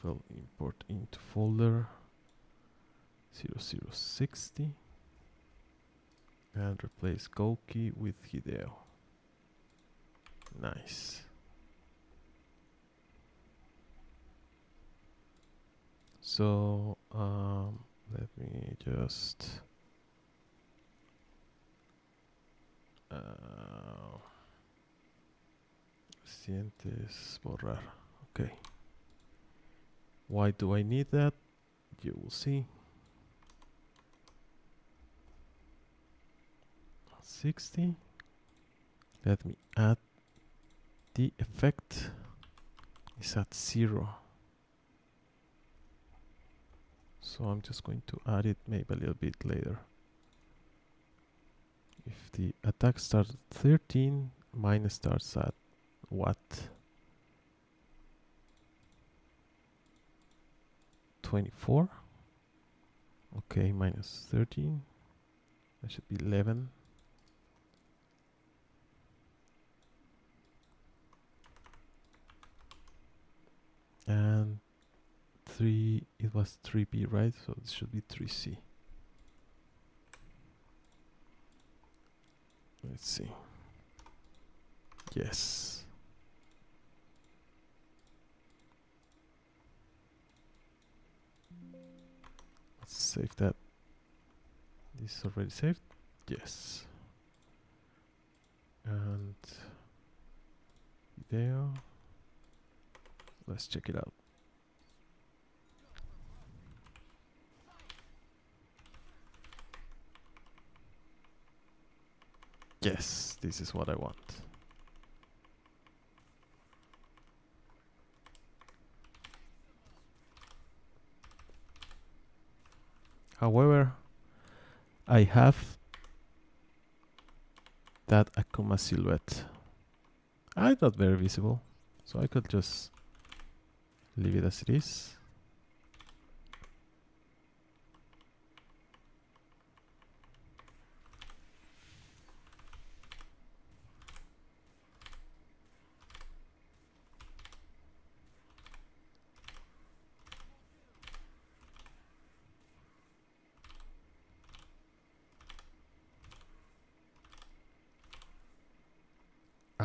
S1: File import into folder 0060 and replace Goki with Hideo. Nice. So let me just sientes borrar. Okay. Why do I need that? You will see. 60. Let me add the effect. Is at 0. So I'm just going to add it maybe a little bit later. If the attack starts at 13, mine starts at what? 24. Okay, minus 13. That should be 11. And 3, it was 3B, right? So it should be 3C. Let's see. Yes. Let's save that. This is already saved? Yes. And video. Let's check it out. Yes, this is what I want. However, I have that Akuma silhouette. It's not very visible, so I could just leave it as it is.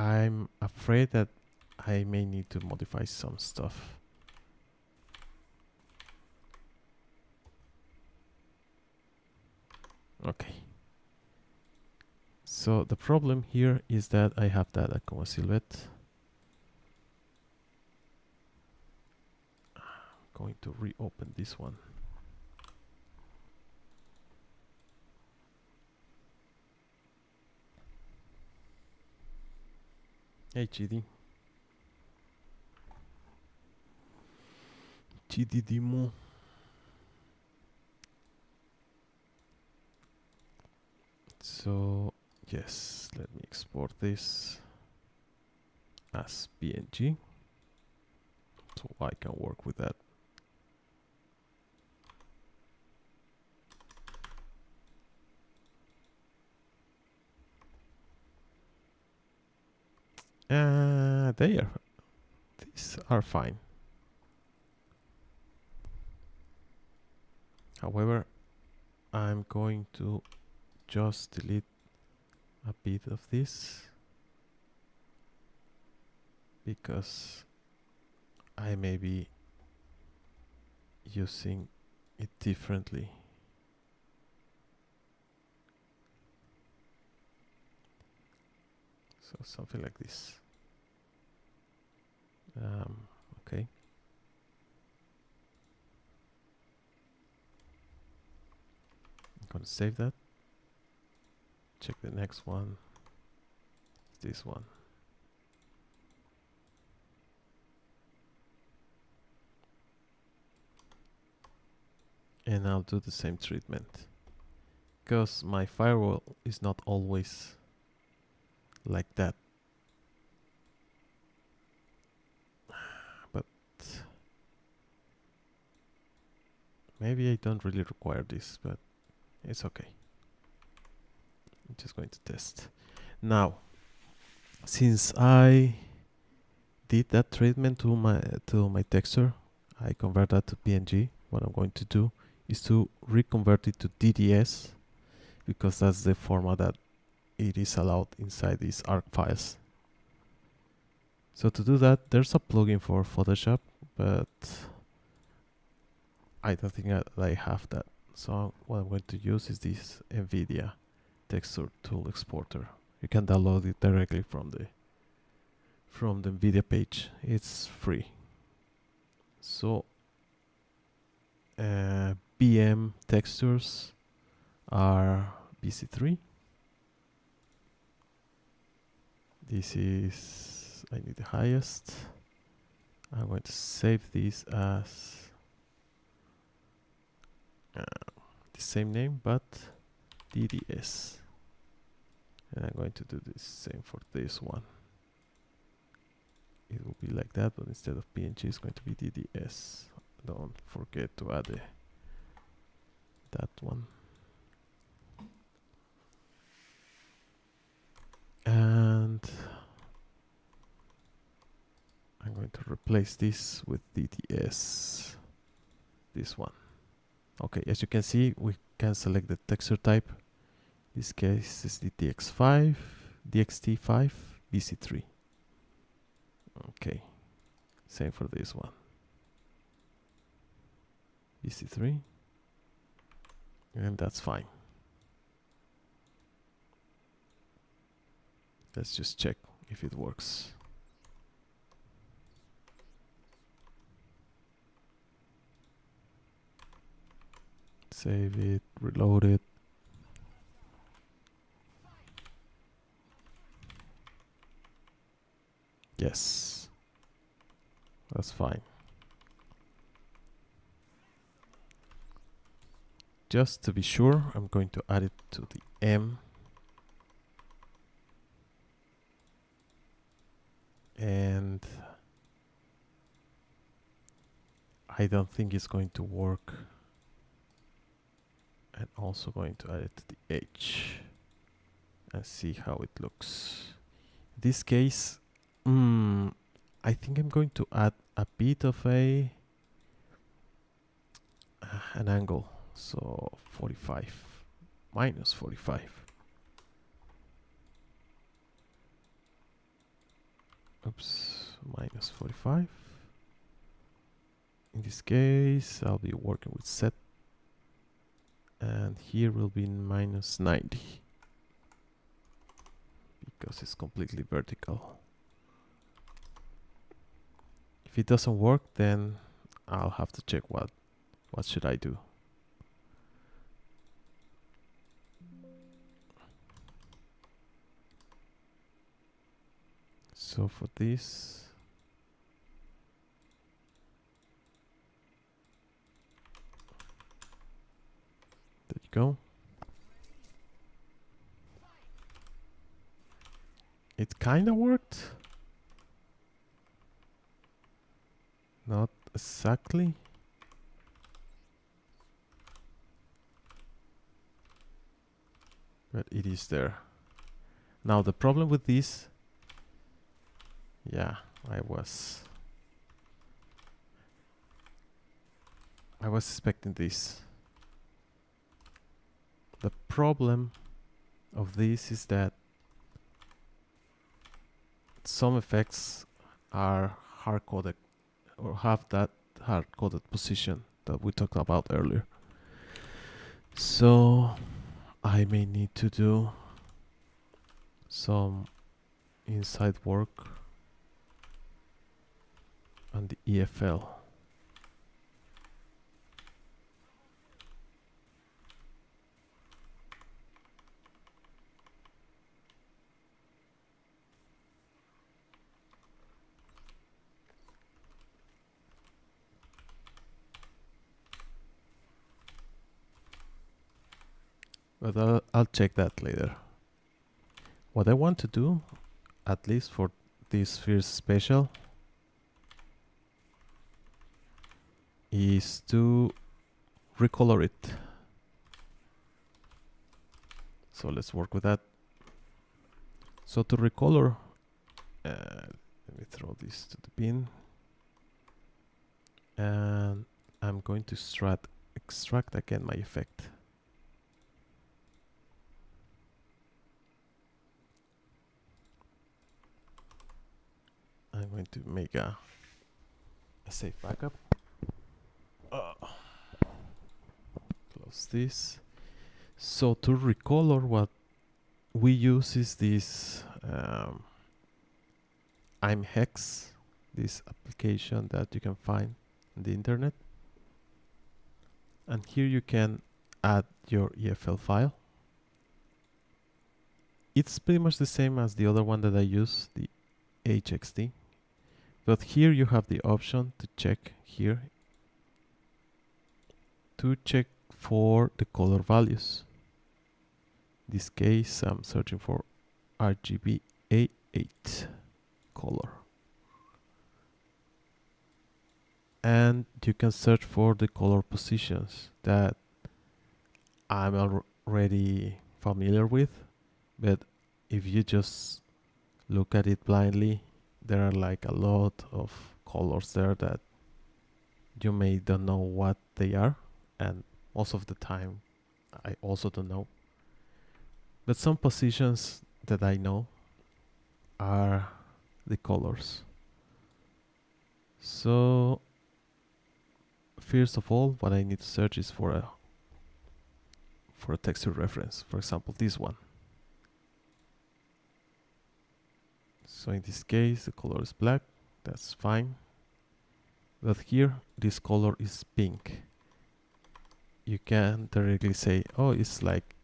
S1: I'm afraid that I may need to modify some stuff. Okay. So the problem here is that I have that Akuma silhouette. I'm going to reopen this one. Hey, GD. GD Demo. So, yes, let me export this as PNG so I can work with that. These are fine. However, I'm going to just delete a bit of this because I may be using it differently. So something like this. Okay. I'm going to save that. Check the next one. This one. And I'll do the same treatment. Because my firewall is not always like that. But maybe I don't really require this, but it's okay. I'm just going to test. Now, since I did that treatment to my texture, I convert that to PNG. What I'm going to do is to reconvert it to DDS because that's the format that it is allowed inside these ARC files. So to do that, there's a plugin for Photoshop, but I don't think that I have that. So what I'm going to use is this NVIDIA texture tool exporter. You can download it directly from the NVIDIA page. It's free. So BM textures are BC3. This is, I need the highest. I'm going to save this as the same name, but DDS. And I'm going to do the same for this one. It will be like that, but instead of PNG, it's going to be DDS. Don't forget to add that one. And I'm going to replace this with DDS. This one. Okay, as you can see, we can select the texture type. This case is the DX5, DXT5, BC3. Okay, same for this one. BC3, and that's fine. Let's just check if it works. Save it, reload it. Yes, that's fine. Just to be sure, I'm going to add it to the M. And I don't think it's going to work. And also going to add it to the H and see how it looks. In this case, I think I'm going to add a bit of an angle. So 45 minus 45. Oops, minus 45. In this case, I'll be working with set, and here will be minus 90 because it's completely vertical. If it doesn't work, then I'll have to check what should I do. So for this, there you go. It kind of worked. Not exactly. But it is there. Now the problem with this, yeah, I was expecting this. The problem of this is that some effects are hard-coded or have that hard-coded position that we talked about earlier. So I may need to do some inside work on the EFL. But I'll check that later. What I want to do, at least for this first special, is to recolor it. So let's work with that. So to recolor, let me throw this to the bin. And I'm going to extract again my effect. I'm going to make a safe backup. Close this. So to recolor, what we use is this anmchr, this application that you can find on the internet. And here you can add your EFL file. It's pretty much the same as the other one that I use, the HXD. But here you have the option to check here, to check for the color values. In this case, I'm searching for RGB A8 color. And you can search for the color positions that I'm already familiar with. But if you just look at it blindly, there are like a lot of colors there that you may don't know what they are, and most of the time I also don't know. But some positions that I know are the colors. So first of all, what I need to search is for a texture reference. For example, this one. So in this case, the color is black. That's fine. But here, this color is pink. You can directly say, oh, it's like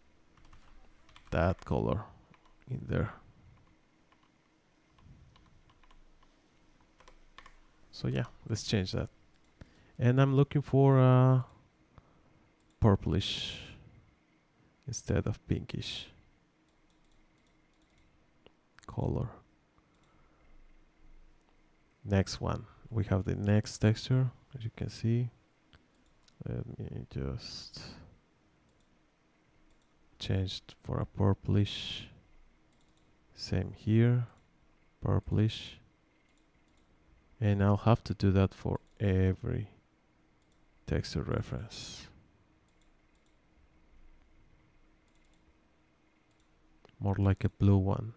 S1: that color in there. So yeah, let's change that. And I'm looking for a purplish instead of pinkish color. Next one, we have the next texture, as you can see. Let me just change it for a purplish. Same here, purplish. And I'll have to do that for every texture reference. More like a blue one.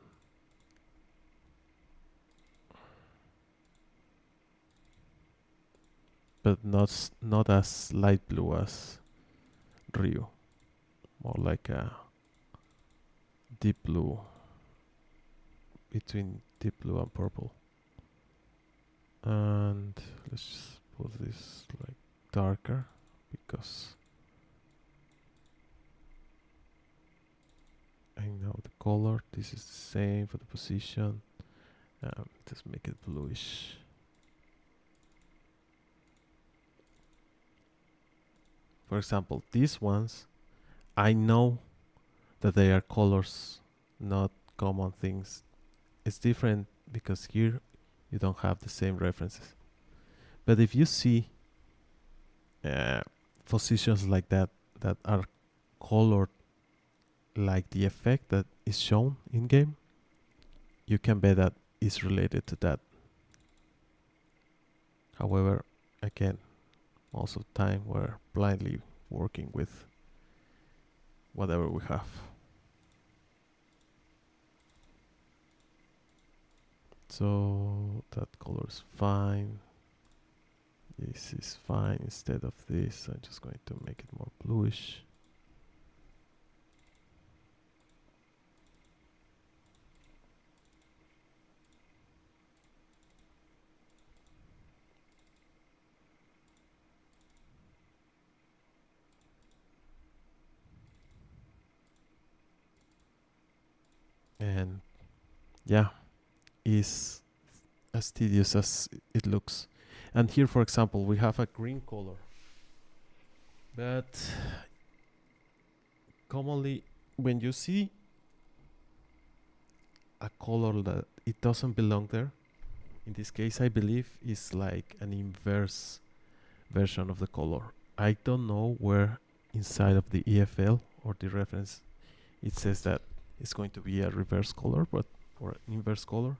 S1: but not as light blue as Ryu, more like a deep blue, between deep blue and purple. And let's just put this like darker, because I know the color. This is the same for the position. Just make it bluish. For example, these ones, I know that they are colors, not common things. It's different because here you don't have the same references. But if you see positions like that that are colored like the effect that is shown in game, you can bet that it's related to that. However, again, most of the time we're blindly working with whatever we have. So that color is fine. This is fine. Instead of this, I'm just going to make it more bluish. And yeah, is as tedious as it looks. And here, for example, we have a green color, but commonly when you see a color that it doesn't belong there, in this case I believe is like an inverse version of the color. I don't know where inside of the EFL or the reference it says that it's going to be a reverse color, but or an inverse color,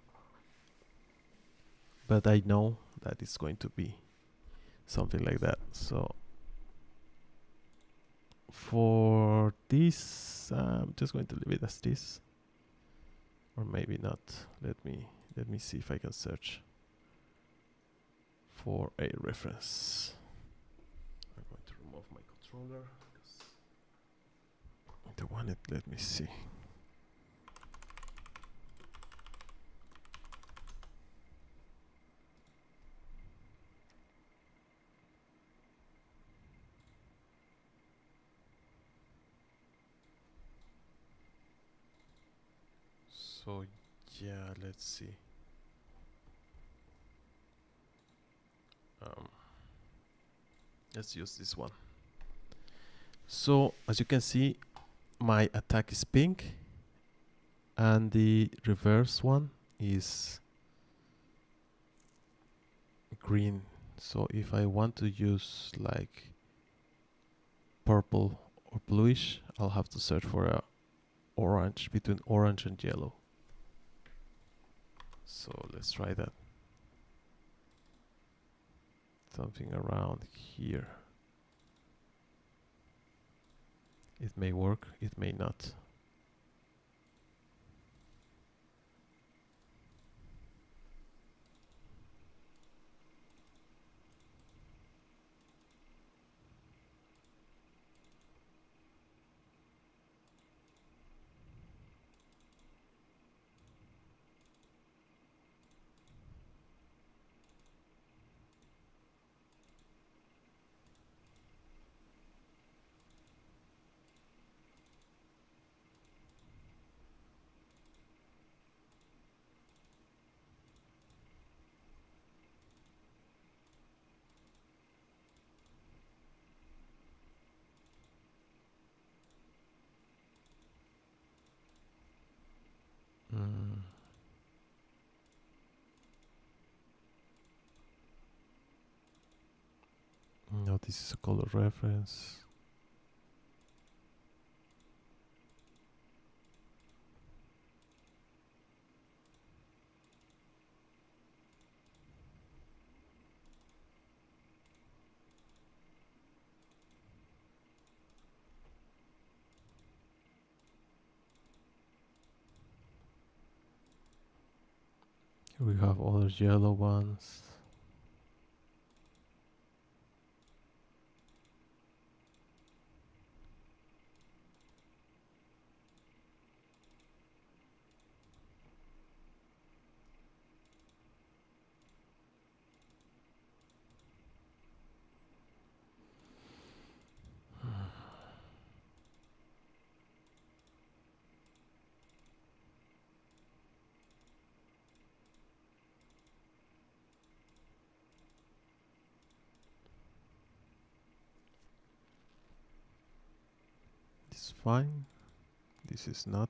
S1: but I know that it's going to be something like that. So for this, I'm just going to leave it as this, or maybe not. Let me see if I can search for a reference. I'm going to remove my controller because I don't want it. Let me see. So yeah, let's see. Let's use this one. So as you can see, my attack is pink and the reverse one is green. So if I want to use like purple or bluish, I'll have to search for a orange, between orange and yellow. So let's try that. Something around here. It may work, it may not. No, this is a color reference. Here we have other yellow ones. fine. This is not.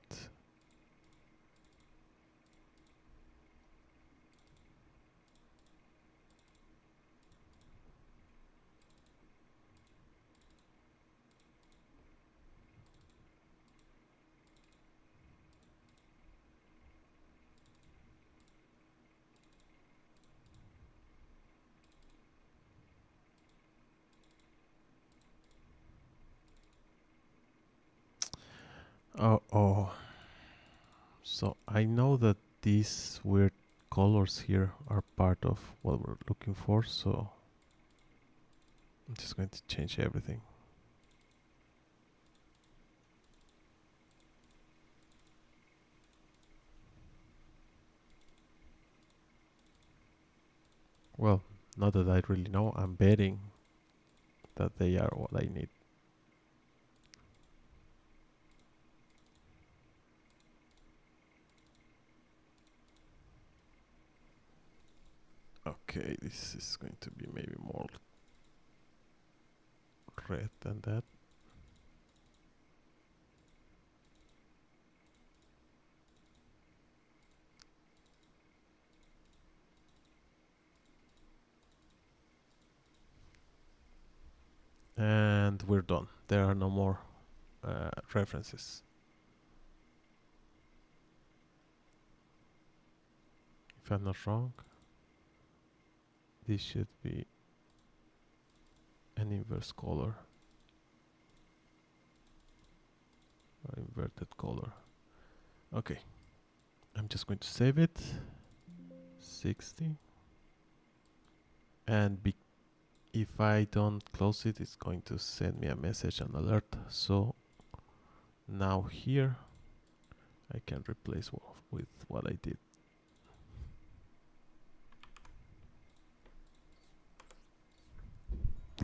S1: Oh. So I know that these weird colors here are part of what we're looking for, so I'm just going to change everything. Well, not that I really know, I'm betting that they are what I need. Okay, this is going to be maybe more red than that. And we're done. There are no more references. If I'm not wrong, this should be an inverse color. Or inverted color. Okay. I'm just going to save it. 60. And if I don't close it, it's going to send me a message, an alert. So now here I can replace with what I did.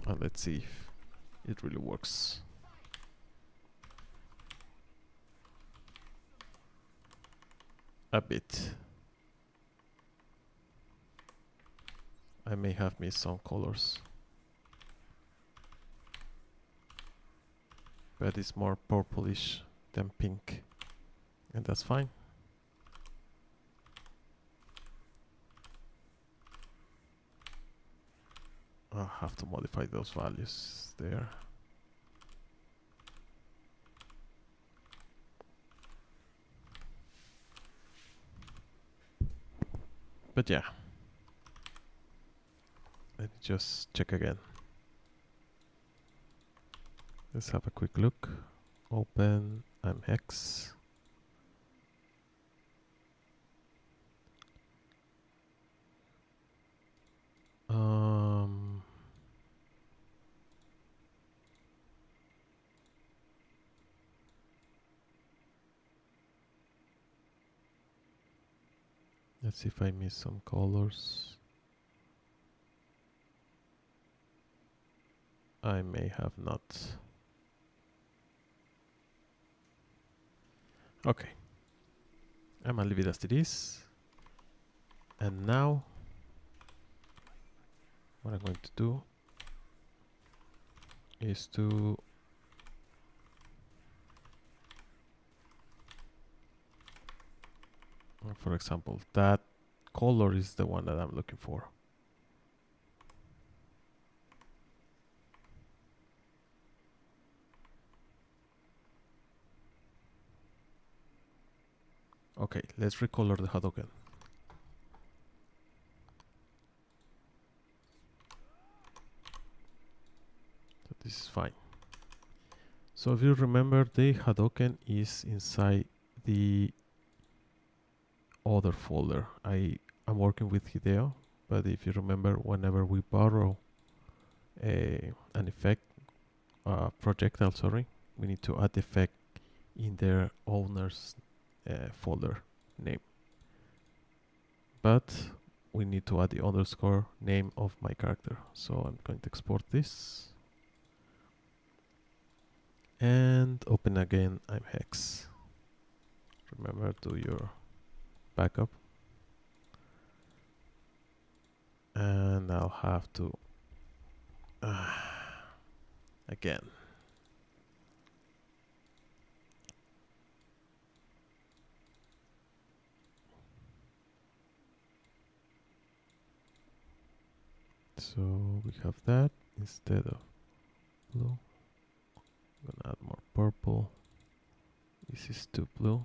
S1: And let's see if it really works. A bit. I may have missed some colors, but it's more purplish than pink, and that's fine. I'll have to modify those values there. But yeah, let me just check again. Let's have a quick look. Open anmchr. Let's see if I miss some colors. I may have not. Okay. I'm gonna leave it as it is. And now, what I'm going to do is to for example, that color is the one that I'm looking for. Okay, let's recolor the Hadoken. So this is fine. So if you remember, the Hadoken is inside the other folder. I'm working with Hideo, but if you remember, whenever we borrow an effect, projectile, sorry, we need to add the effect in their owner's folder name. But we need to add the underscore name of my character. So I'm going to export this and open again anmchr. Remember, do your backup. And I'll have to again So we have that instead of blue. I'm gonna add more purple. This is too blue.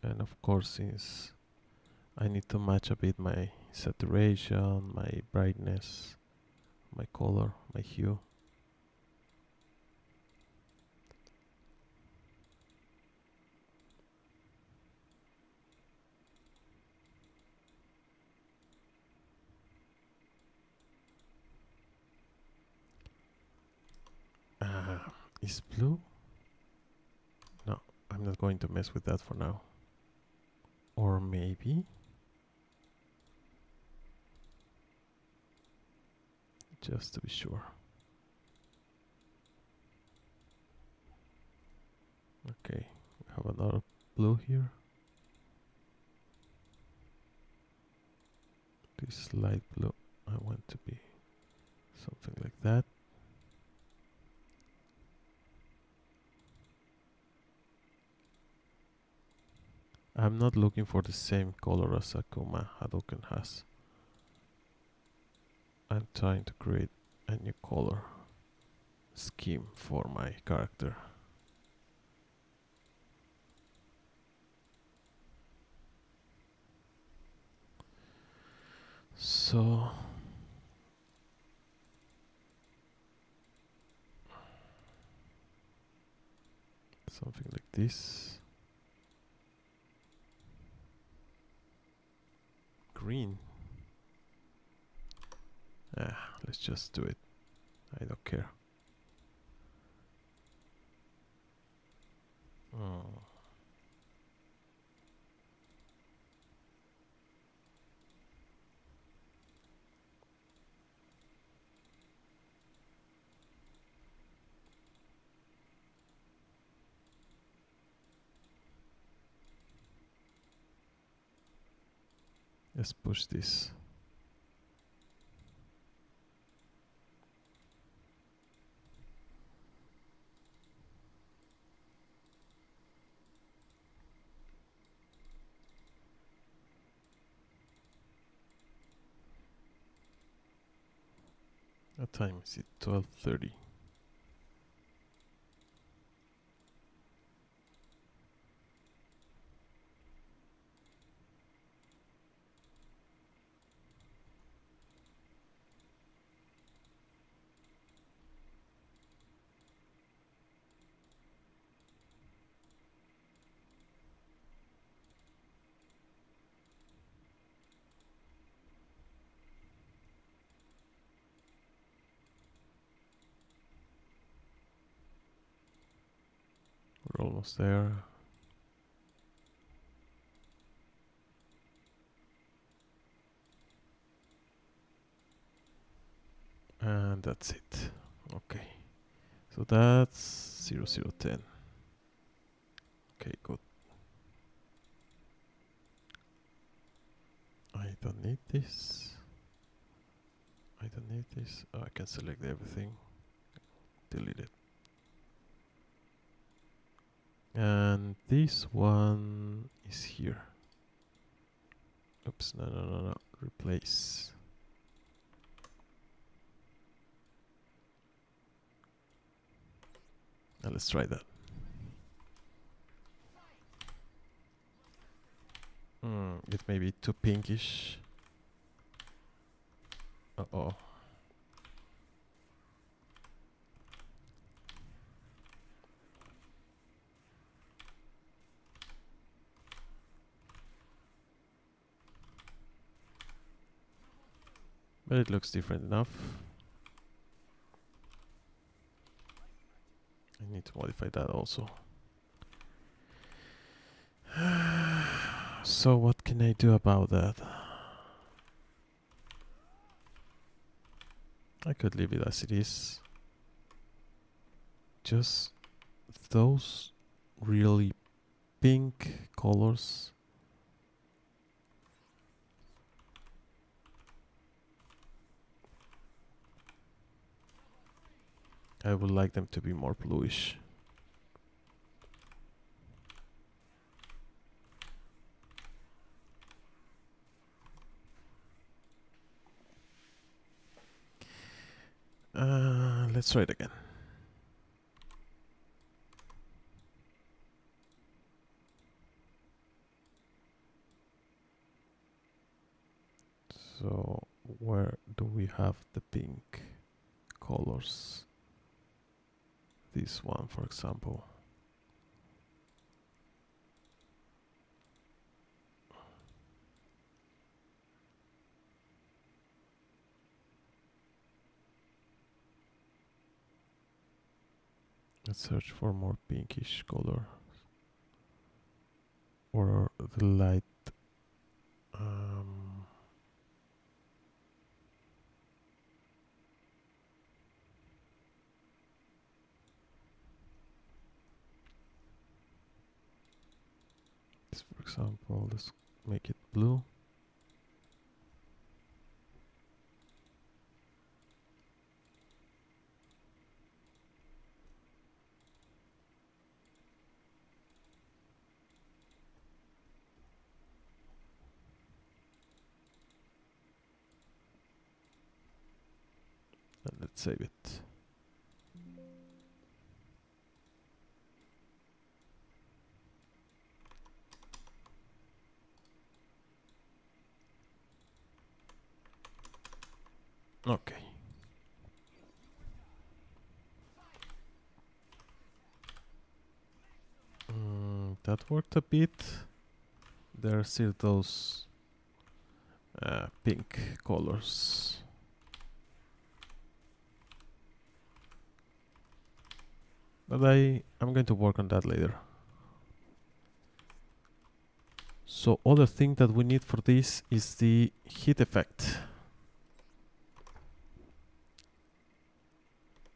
S1: And of course, since I need to match a bit my saturation, my brightness, my color, my hue. Is blue? No, I'm not going to mess with that for now. Or maybe? Just to be sure. Okay, we have another blue here. This light blue, I want to be something like that. I'm not looking for the same color as Akuma Hadouken has. I'm trying to create a new color scheme for my character. So something like this. Green. Let's just do it. I don't care. Let's push this. What time is it? 12:30. We're almost there. And that's it. Okay. So that's 0010. Okay, good. I don't need this. I don't need this. Oh, I can select everything. Delete it. And this one is here. Oops, no. Replace. Now let's try that. It may be too pinkish. Uh-oh. But it looks different enough. I need to modify that also. So what can I do about that? I could leave it as it is. Just those really pink colors. I would like them to be more bluish. Let's try it again. So where do we have the pink colors? This one, for example. Let's search for more pinkish color. Or the light. This, for example, let's make it blue. And let's save it. Okay. That worked a bit. There are still those pink colors. But I'm going to work on that later. So other thing that we need for this is the heat effect.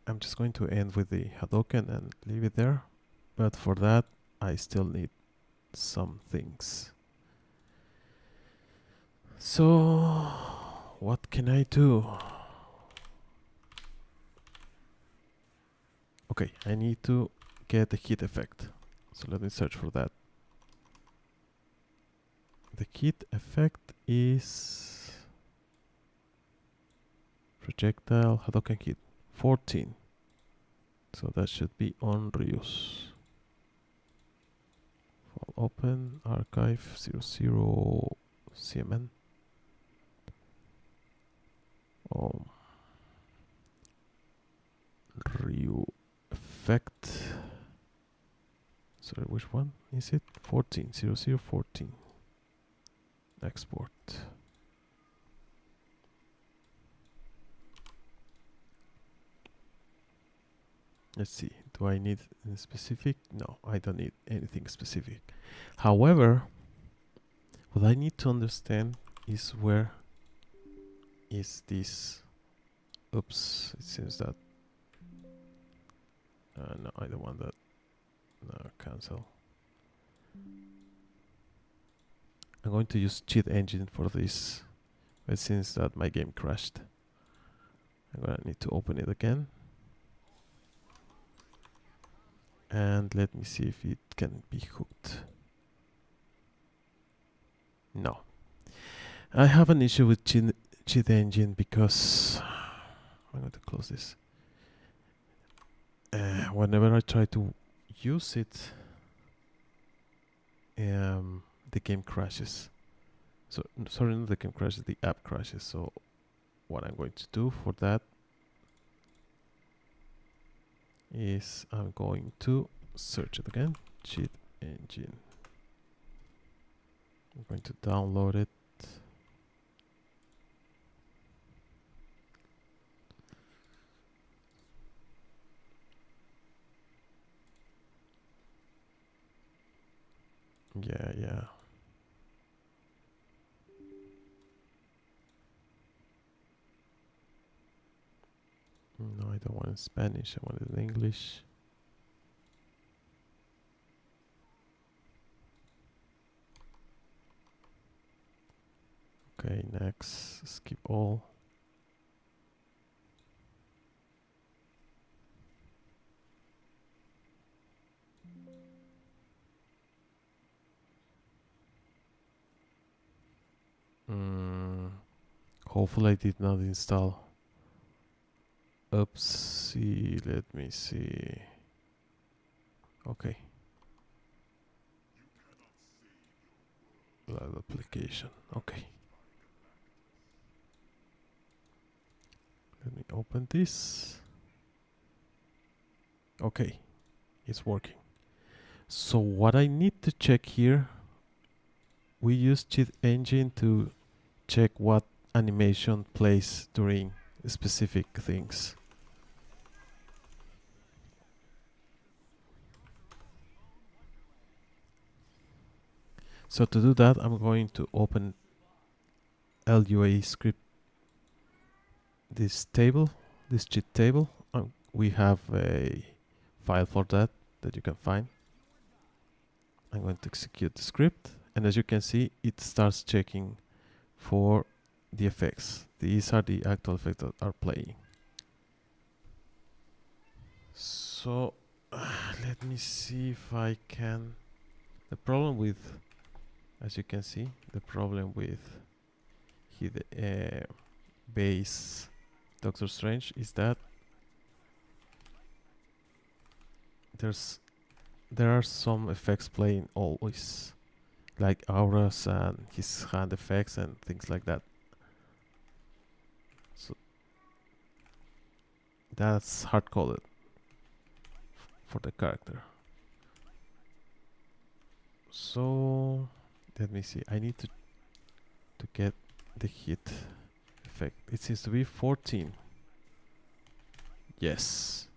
S1: I'm just going to end with the Hadouken and leave it there. But for that, I still need some things. So what can I do? Okay, I need to get the heat effect. So let me search for that. The heat effect is projectile Hadouken hit 14. So that should be on Ryus. File open, archive 00 CMN. Ryu effect. Sorry, which one is it? 14, 0014. Export. Let's see, do I need a specific? No, I don't need anything specific. However, what I need to understand is where is this. Oops, it seems that no, I don't want that. No, cancel. I'm going to use cheat engine for this, but since that my game crashed, I'm gonna need to open it again. And let me see if it can be hooked. No. I have an issue with cheat engine because I'm going to close this. Whenever I try to use it, the game crashes. So sorry, not the game crashes, the app crashes. So what I'm going to do for that is I'm going to search it again, cheat engine. I'm going to download it. Yeah. No, I don't want it in Spanish, I want it in English. Okay, next, skip all. Hopefully I did not install Oopsie, let me see. Okay. Live application. Okay. Let me open this. Okay, it's working. So what I need to check here, we use Cheat Engine to check what animation plays during specific things. So to do that, I'm going to open LUA script, this table, this cheat table. We have a file for that you can find. I'm going to execute the script, and as you can see, it starts checking for the effects. These are the actual effects that are playing. So let me see if I can. The problem with, as you can see, the problem with base Doctor Strange is that there are some effects playing always, like auras and his hand effects and things like that. So that's hard coded for the character. So let me see. I need to get the hit effect. It seems to be 14. Yes.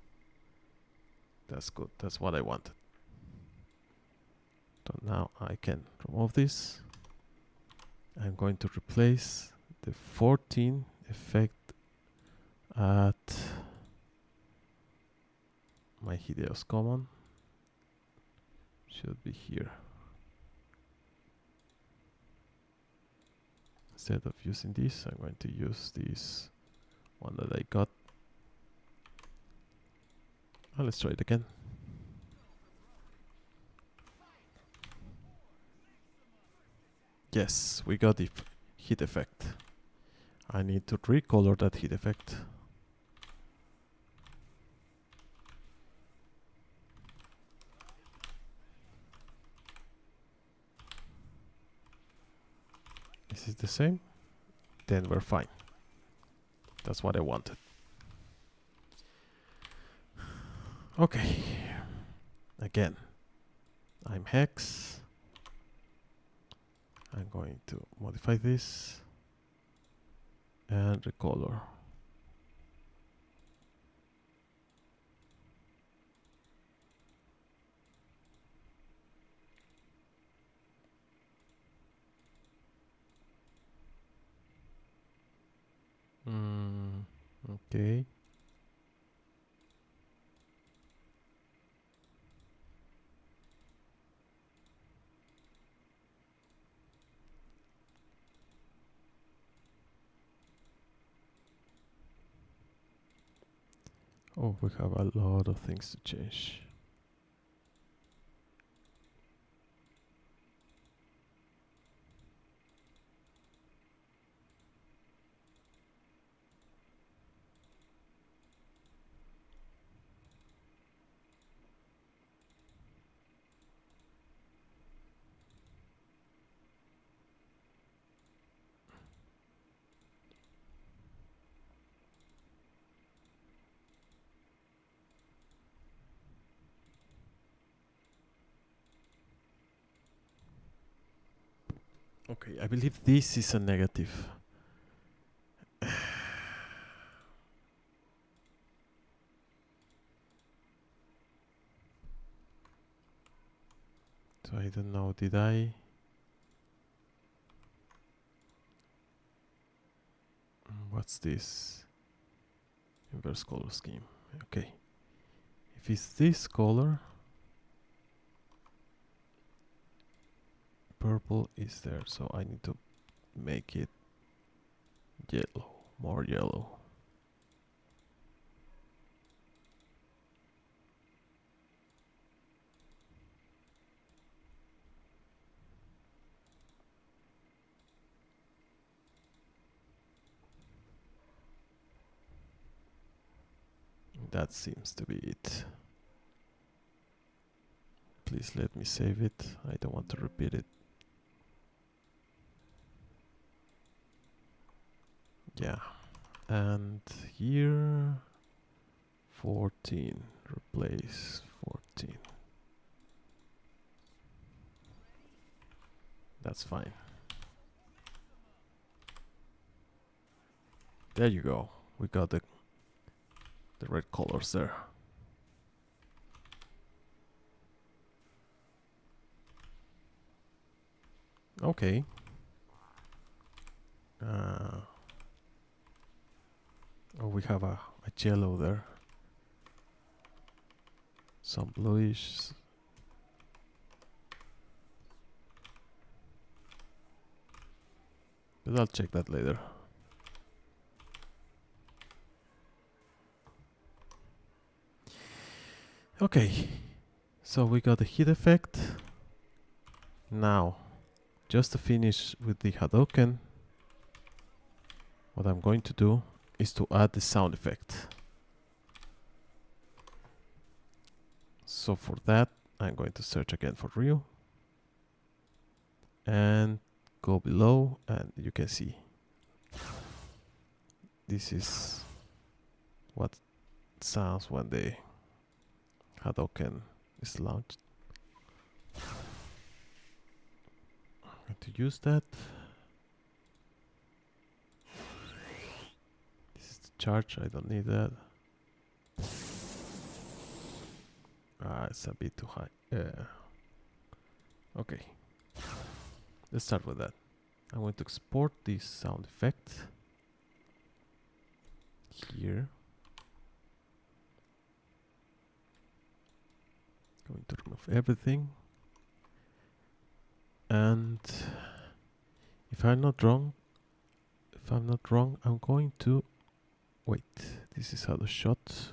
S1: That's good. That's what I wanted. So now I can remove this. I'm going to replace the 14 effect at my Hideo's command. Should be here. Instead of using this, I'm going to use this one that I got. Oh, let's try it again. Yes, we got the hit effect. I need to recolor that hit effect. Is it the same? Then we're fine. That's what I wanted. Okay. Again, I'm Hex. I'm going to modify this and recolor. Okay. Oh, we have a lot of things to change. Okay, I believe this is a negative. So I don't know, did I? What's this? Inverse color scheme. Okay. If it's this color, purple is there, so I need to make it yellow, more yellow. that seems to be it. Please let me save it. I don't want to repeat it. Yeah. And here 14. Replace 14. That's fine. There you go. We got the red colors there. Okay. Oh, we have a yellow there. Some bluish. But I'll check that later. Okay. So we got the heat effect. Now, just to finish with the Hadoken, what I'm going to do is to add the sound effect. So for that, I'm going to search again for Ryu and go below, and you can see this is what sounds when the Hadoken is launched. I'm going to use that. This is the charge, I don't need that. It's a bit too high. Okay. Let's start with that. I'm going to export this sound effect here. Going to remove everything. And if I'm not wrong, I'm going to wait. This is how the shot.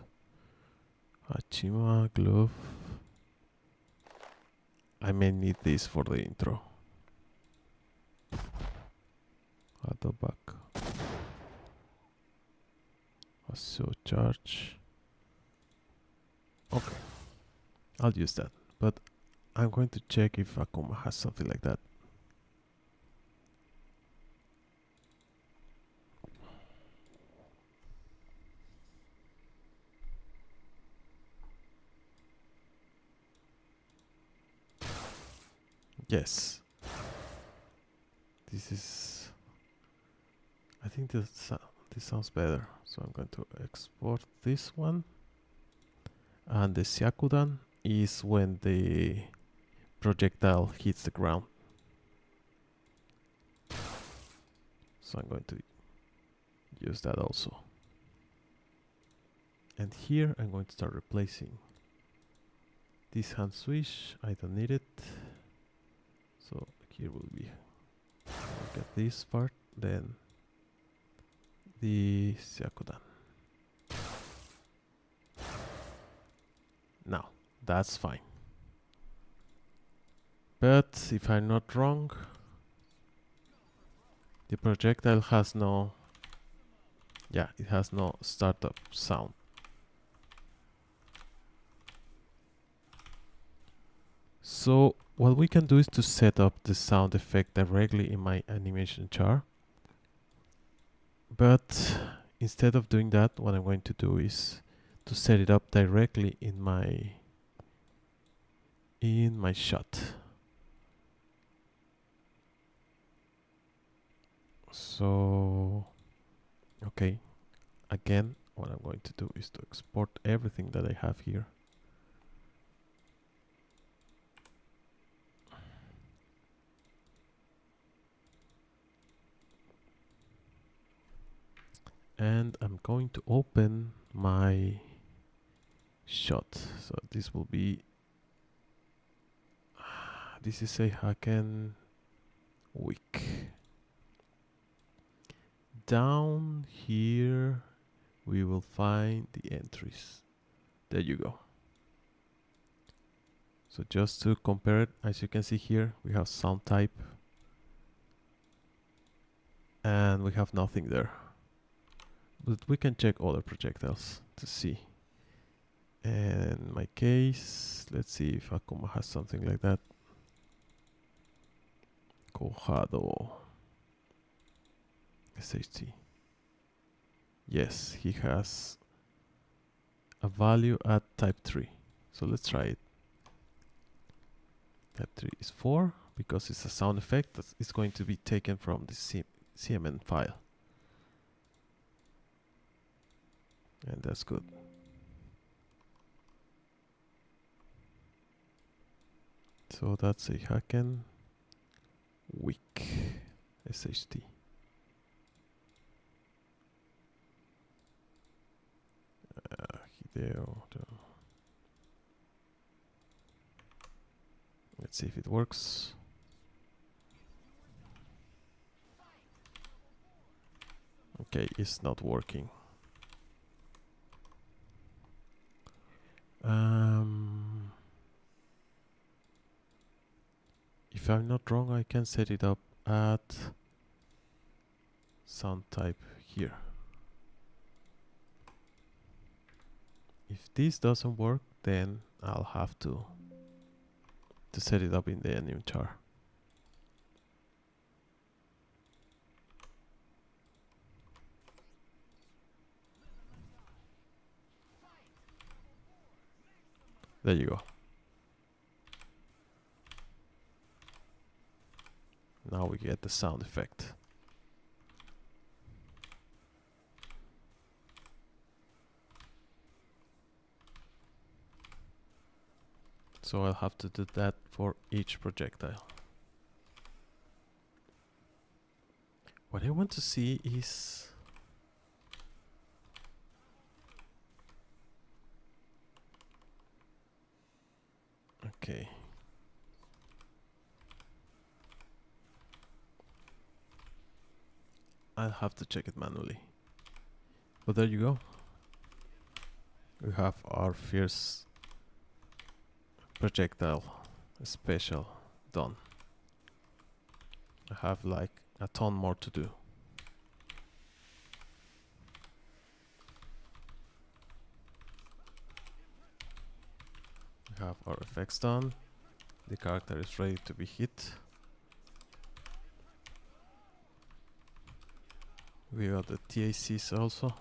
S1: Hachima glove. I may need this for the intro. Auto back. Also charge. Okay, I'll use that. But I'm going to check if Akuma has something like that. Yes. This is... I think this sounds better. So I'm going to export this one. And the Syakudan is when the projectile hits the ground. So I'm going to use that also. And here I'm going to start replacing this hand swish. I don't need it. So here will be, look at this part, then the Syakudan. Now, that's fine. But if I'm not wrong, the projectile has no, yeah, it has no startup sound. So what we can do is to set up the sound effect directly in my animation char. But instead of doing that, what I'm going to do is to set it up directly in my shot. So okay, again, what I'm going to do is to export everything that I have here. And I'm going to open my shot. So this will be, this is a Haken week. Down here we will find the entries. There you go. So just to compare it, as you can see here, we have sound type and we have nothing there. But we can check other projectiles to see And in my case, let's see if Akuma has something like that. Cojado. SHT. Yes, he has a value at type 3. So let's try it. Type 3 is 4 because it's a sound effect that is going to be taken from the CMN file. And that's good. So that's a Haken weak SHT. Hideo. Let's see if it works. Okay, it's not working. If I'm not wrong, I can set it up at sound type here. If this doesn't work, then I'll have to set it up in the anmchr. There you go. Now we get the sound effect. So I'll have to do that for each projectile. What I want to see is okay. I'll have to check it manually. But there you go. We have our first projectile special done. I have like a ton more to do. We have our effects done. The character is ready to be hit. We got the TACs also.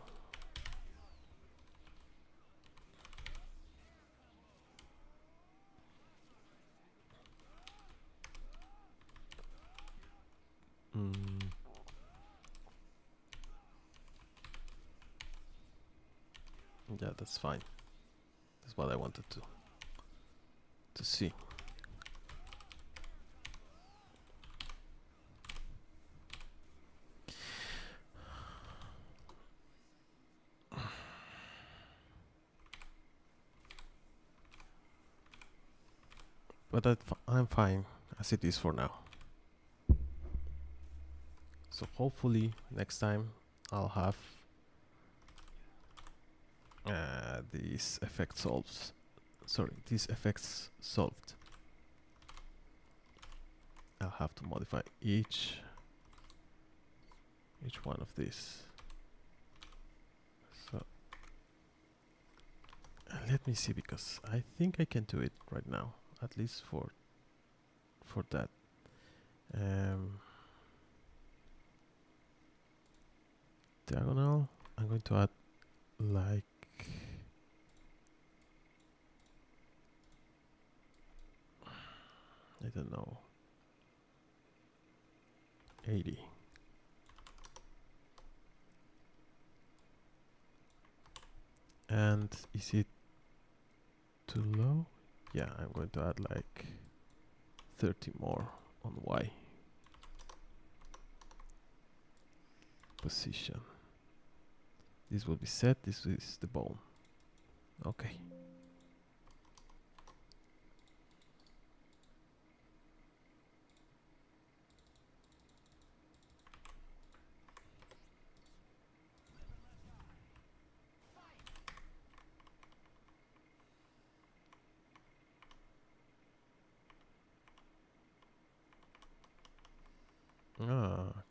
S1: Yeah, that's fine. That's what I wanted to see. But I'm fine as it is for now. So hopefully next time I'll have these effects solved. I'll have to modify each one of these. So let me see, because I think I can do it right now, at least for that. Diagonal, I'm going to add like I don't know, 80. And is it too low? Yeah, I'm going to add like 30 more on Y. Position. This will be set, this is the bone. Okay.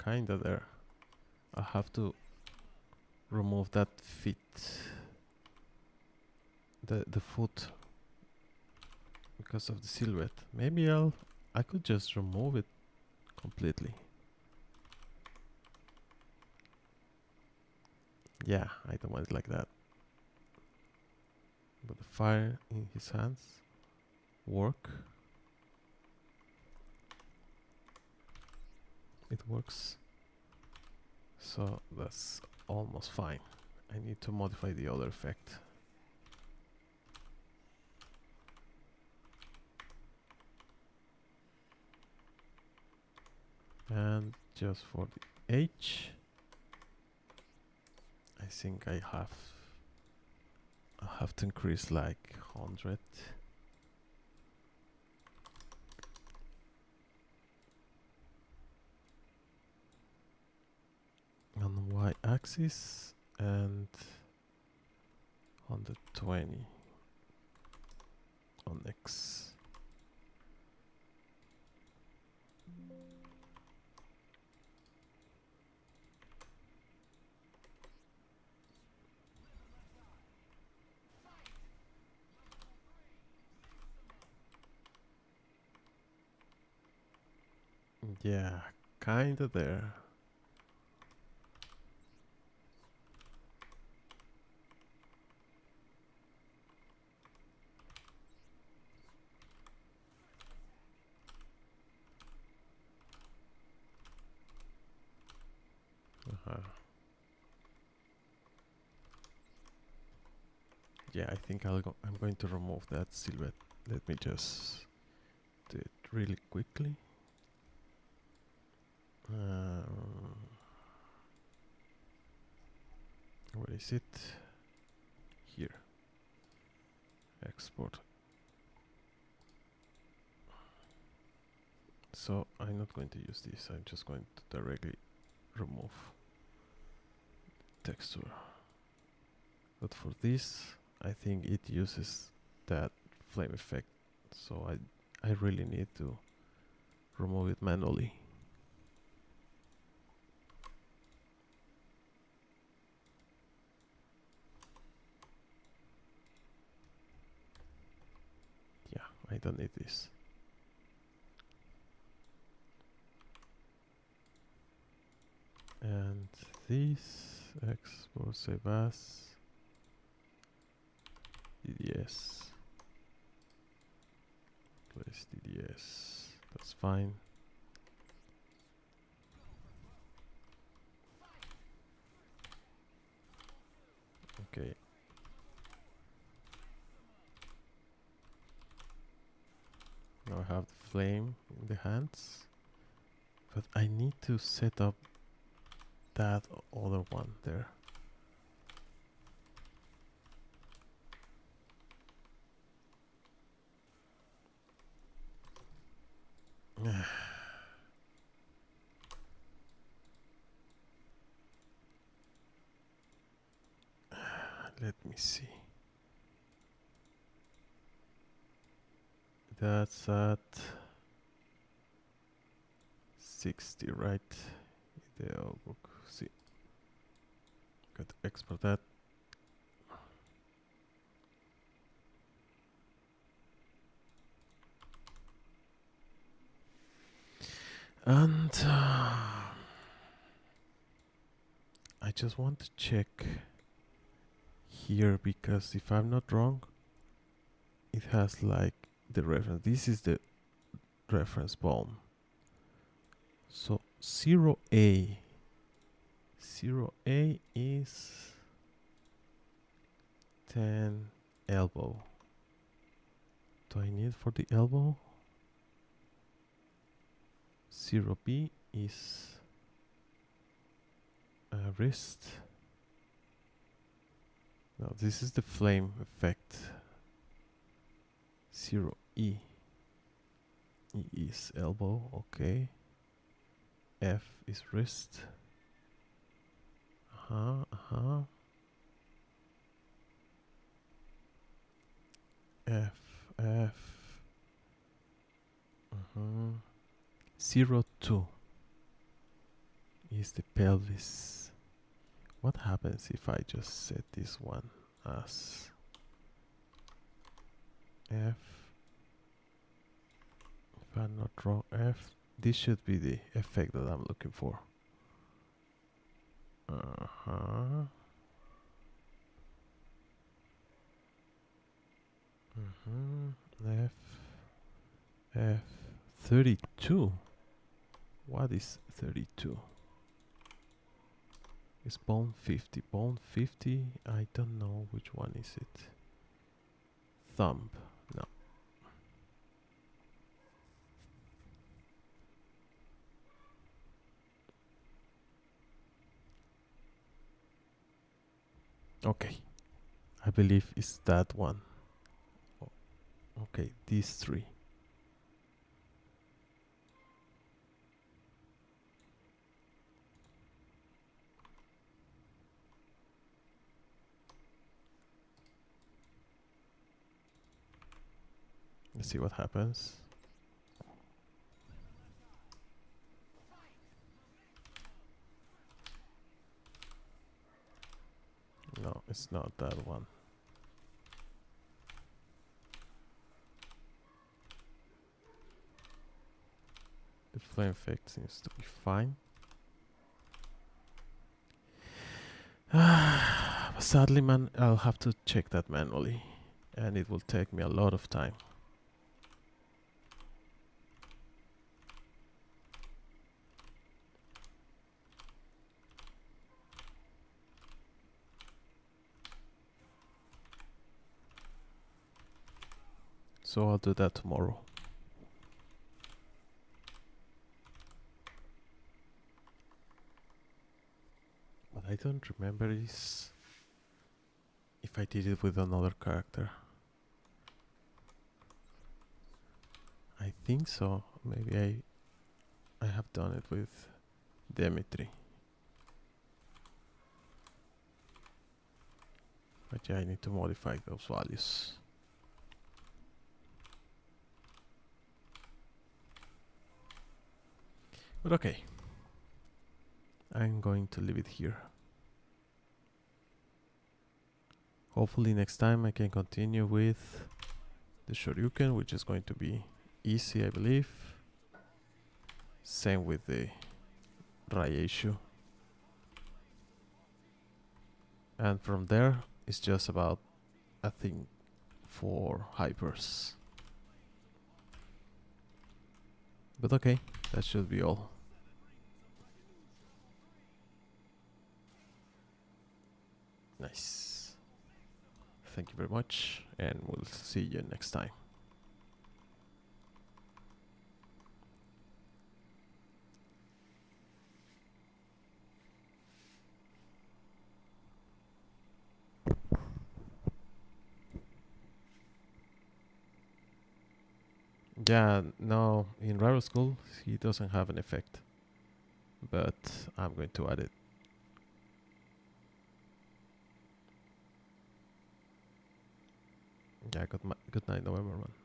S1: Kinda there. I'll have to remove that the foot because of the silhouette. Maybe I could just remove it completely. Yeah, I don't want it like that. But the fire in his hands work. It works. So that's almost fine. I need to modify the other effect. And just for the H, I think I have to increase like 100. On the y-axis and 120 on X. Yeah, kinda there. Yeah, I think I'm going to remove that silhouette. Let me just do it really quickly. Where is it? Here. Export. So I'm not going to use this. I'm just going to directly remove texture. But for this, I think it uses that flame effect. So I really need to remove it manually. Yeah, I don't need this. And this export save as DDS. Place DDS. That's fine. Okay. Now I have the flame in the hands, but I need to set up that other one there. Let me see. That's at 60, right? Hideo book. See. Got to export that. And I just want to check here because if I'm not wrong, it has like the reference. This is the reference bone. So 0A. 0A is 10 elbow. Do I need for the elbow? 0B is wrist. No, this is the flame effect. 0E. E is elbow, okay. F is wrist. F. 0-2 is the pelvis. What happens if I just set this one as F. If I'm not wrong, F. This should be the effect that I'm looking for. F. F. 32. What is 32? Is bone 50? Bone 50? I don't know which one is it. Thumb. No. Okay. I believe it's that one. Okay, these three. Let's see what happens. No, it's not that one. The flame effect seems to be fine. Sadly, man, I'll have to check that manually, and it will take me a lot of time. So I'll do that tomorrow. What I don't remember is if I did it with another character. I think so. Maybe I have done it with Dimitri. But yeah, I need to modify those values. But okay, I'm going to leave it here. Hopefully next time I can continue with the Shoryuken, which is going to be easy, I believe. Same with the Raieshu. And from there, it's just about a thing for hypers. But okay, that should be all. Nice. Thank you very much, and we'll see you next time. Yeah, no, in Rival School he doesn't have an effect, but I'm going to add it. Yeah, good night, November, man.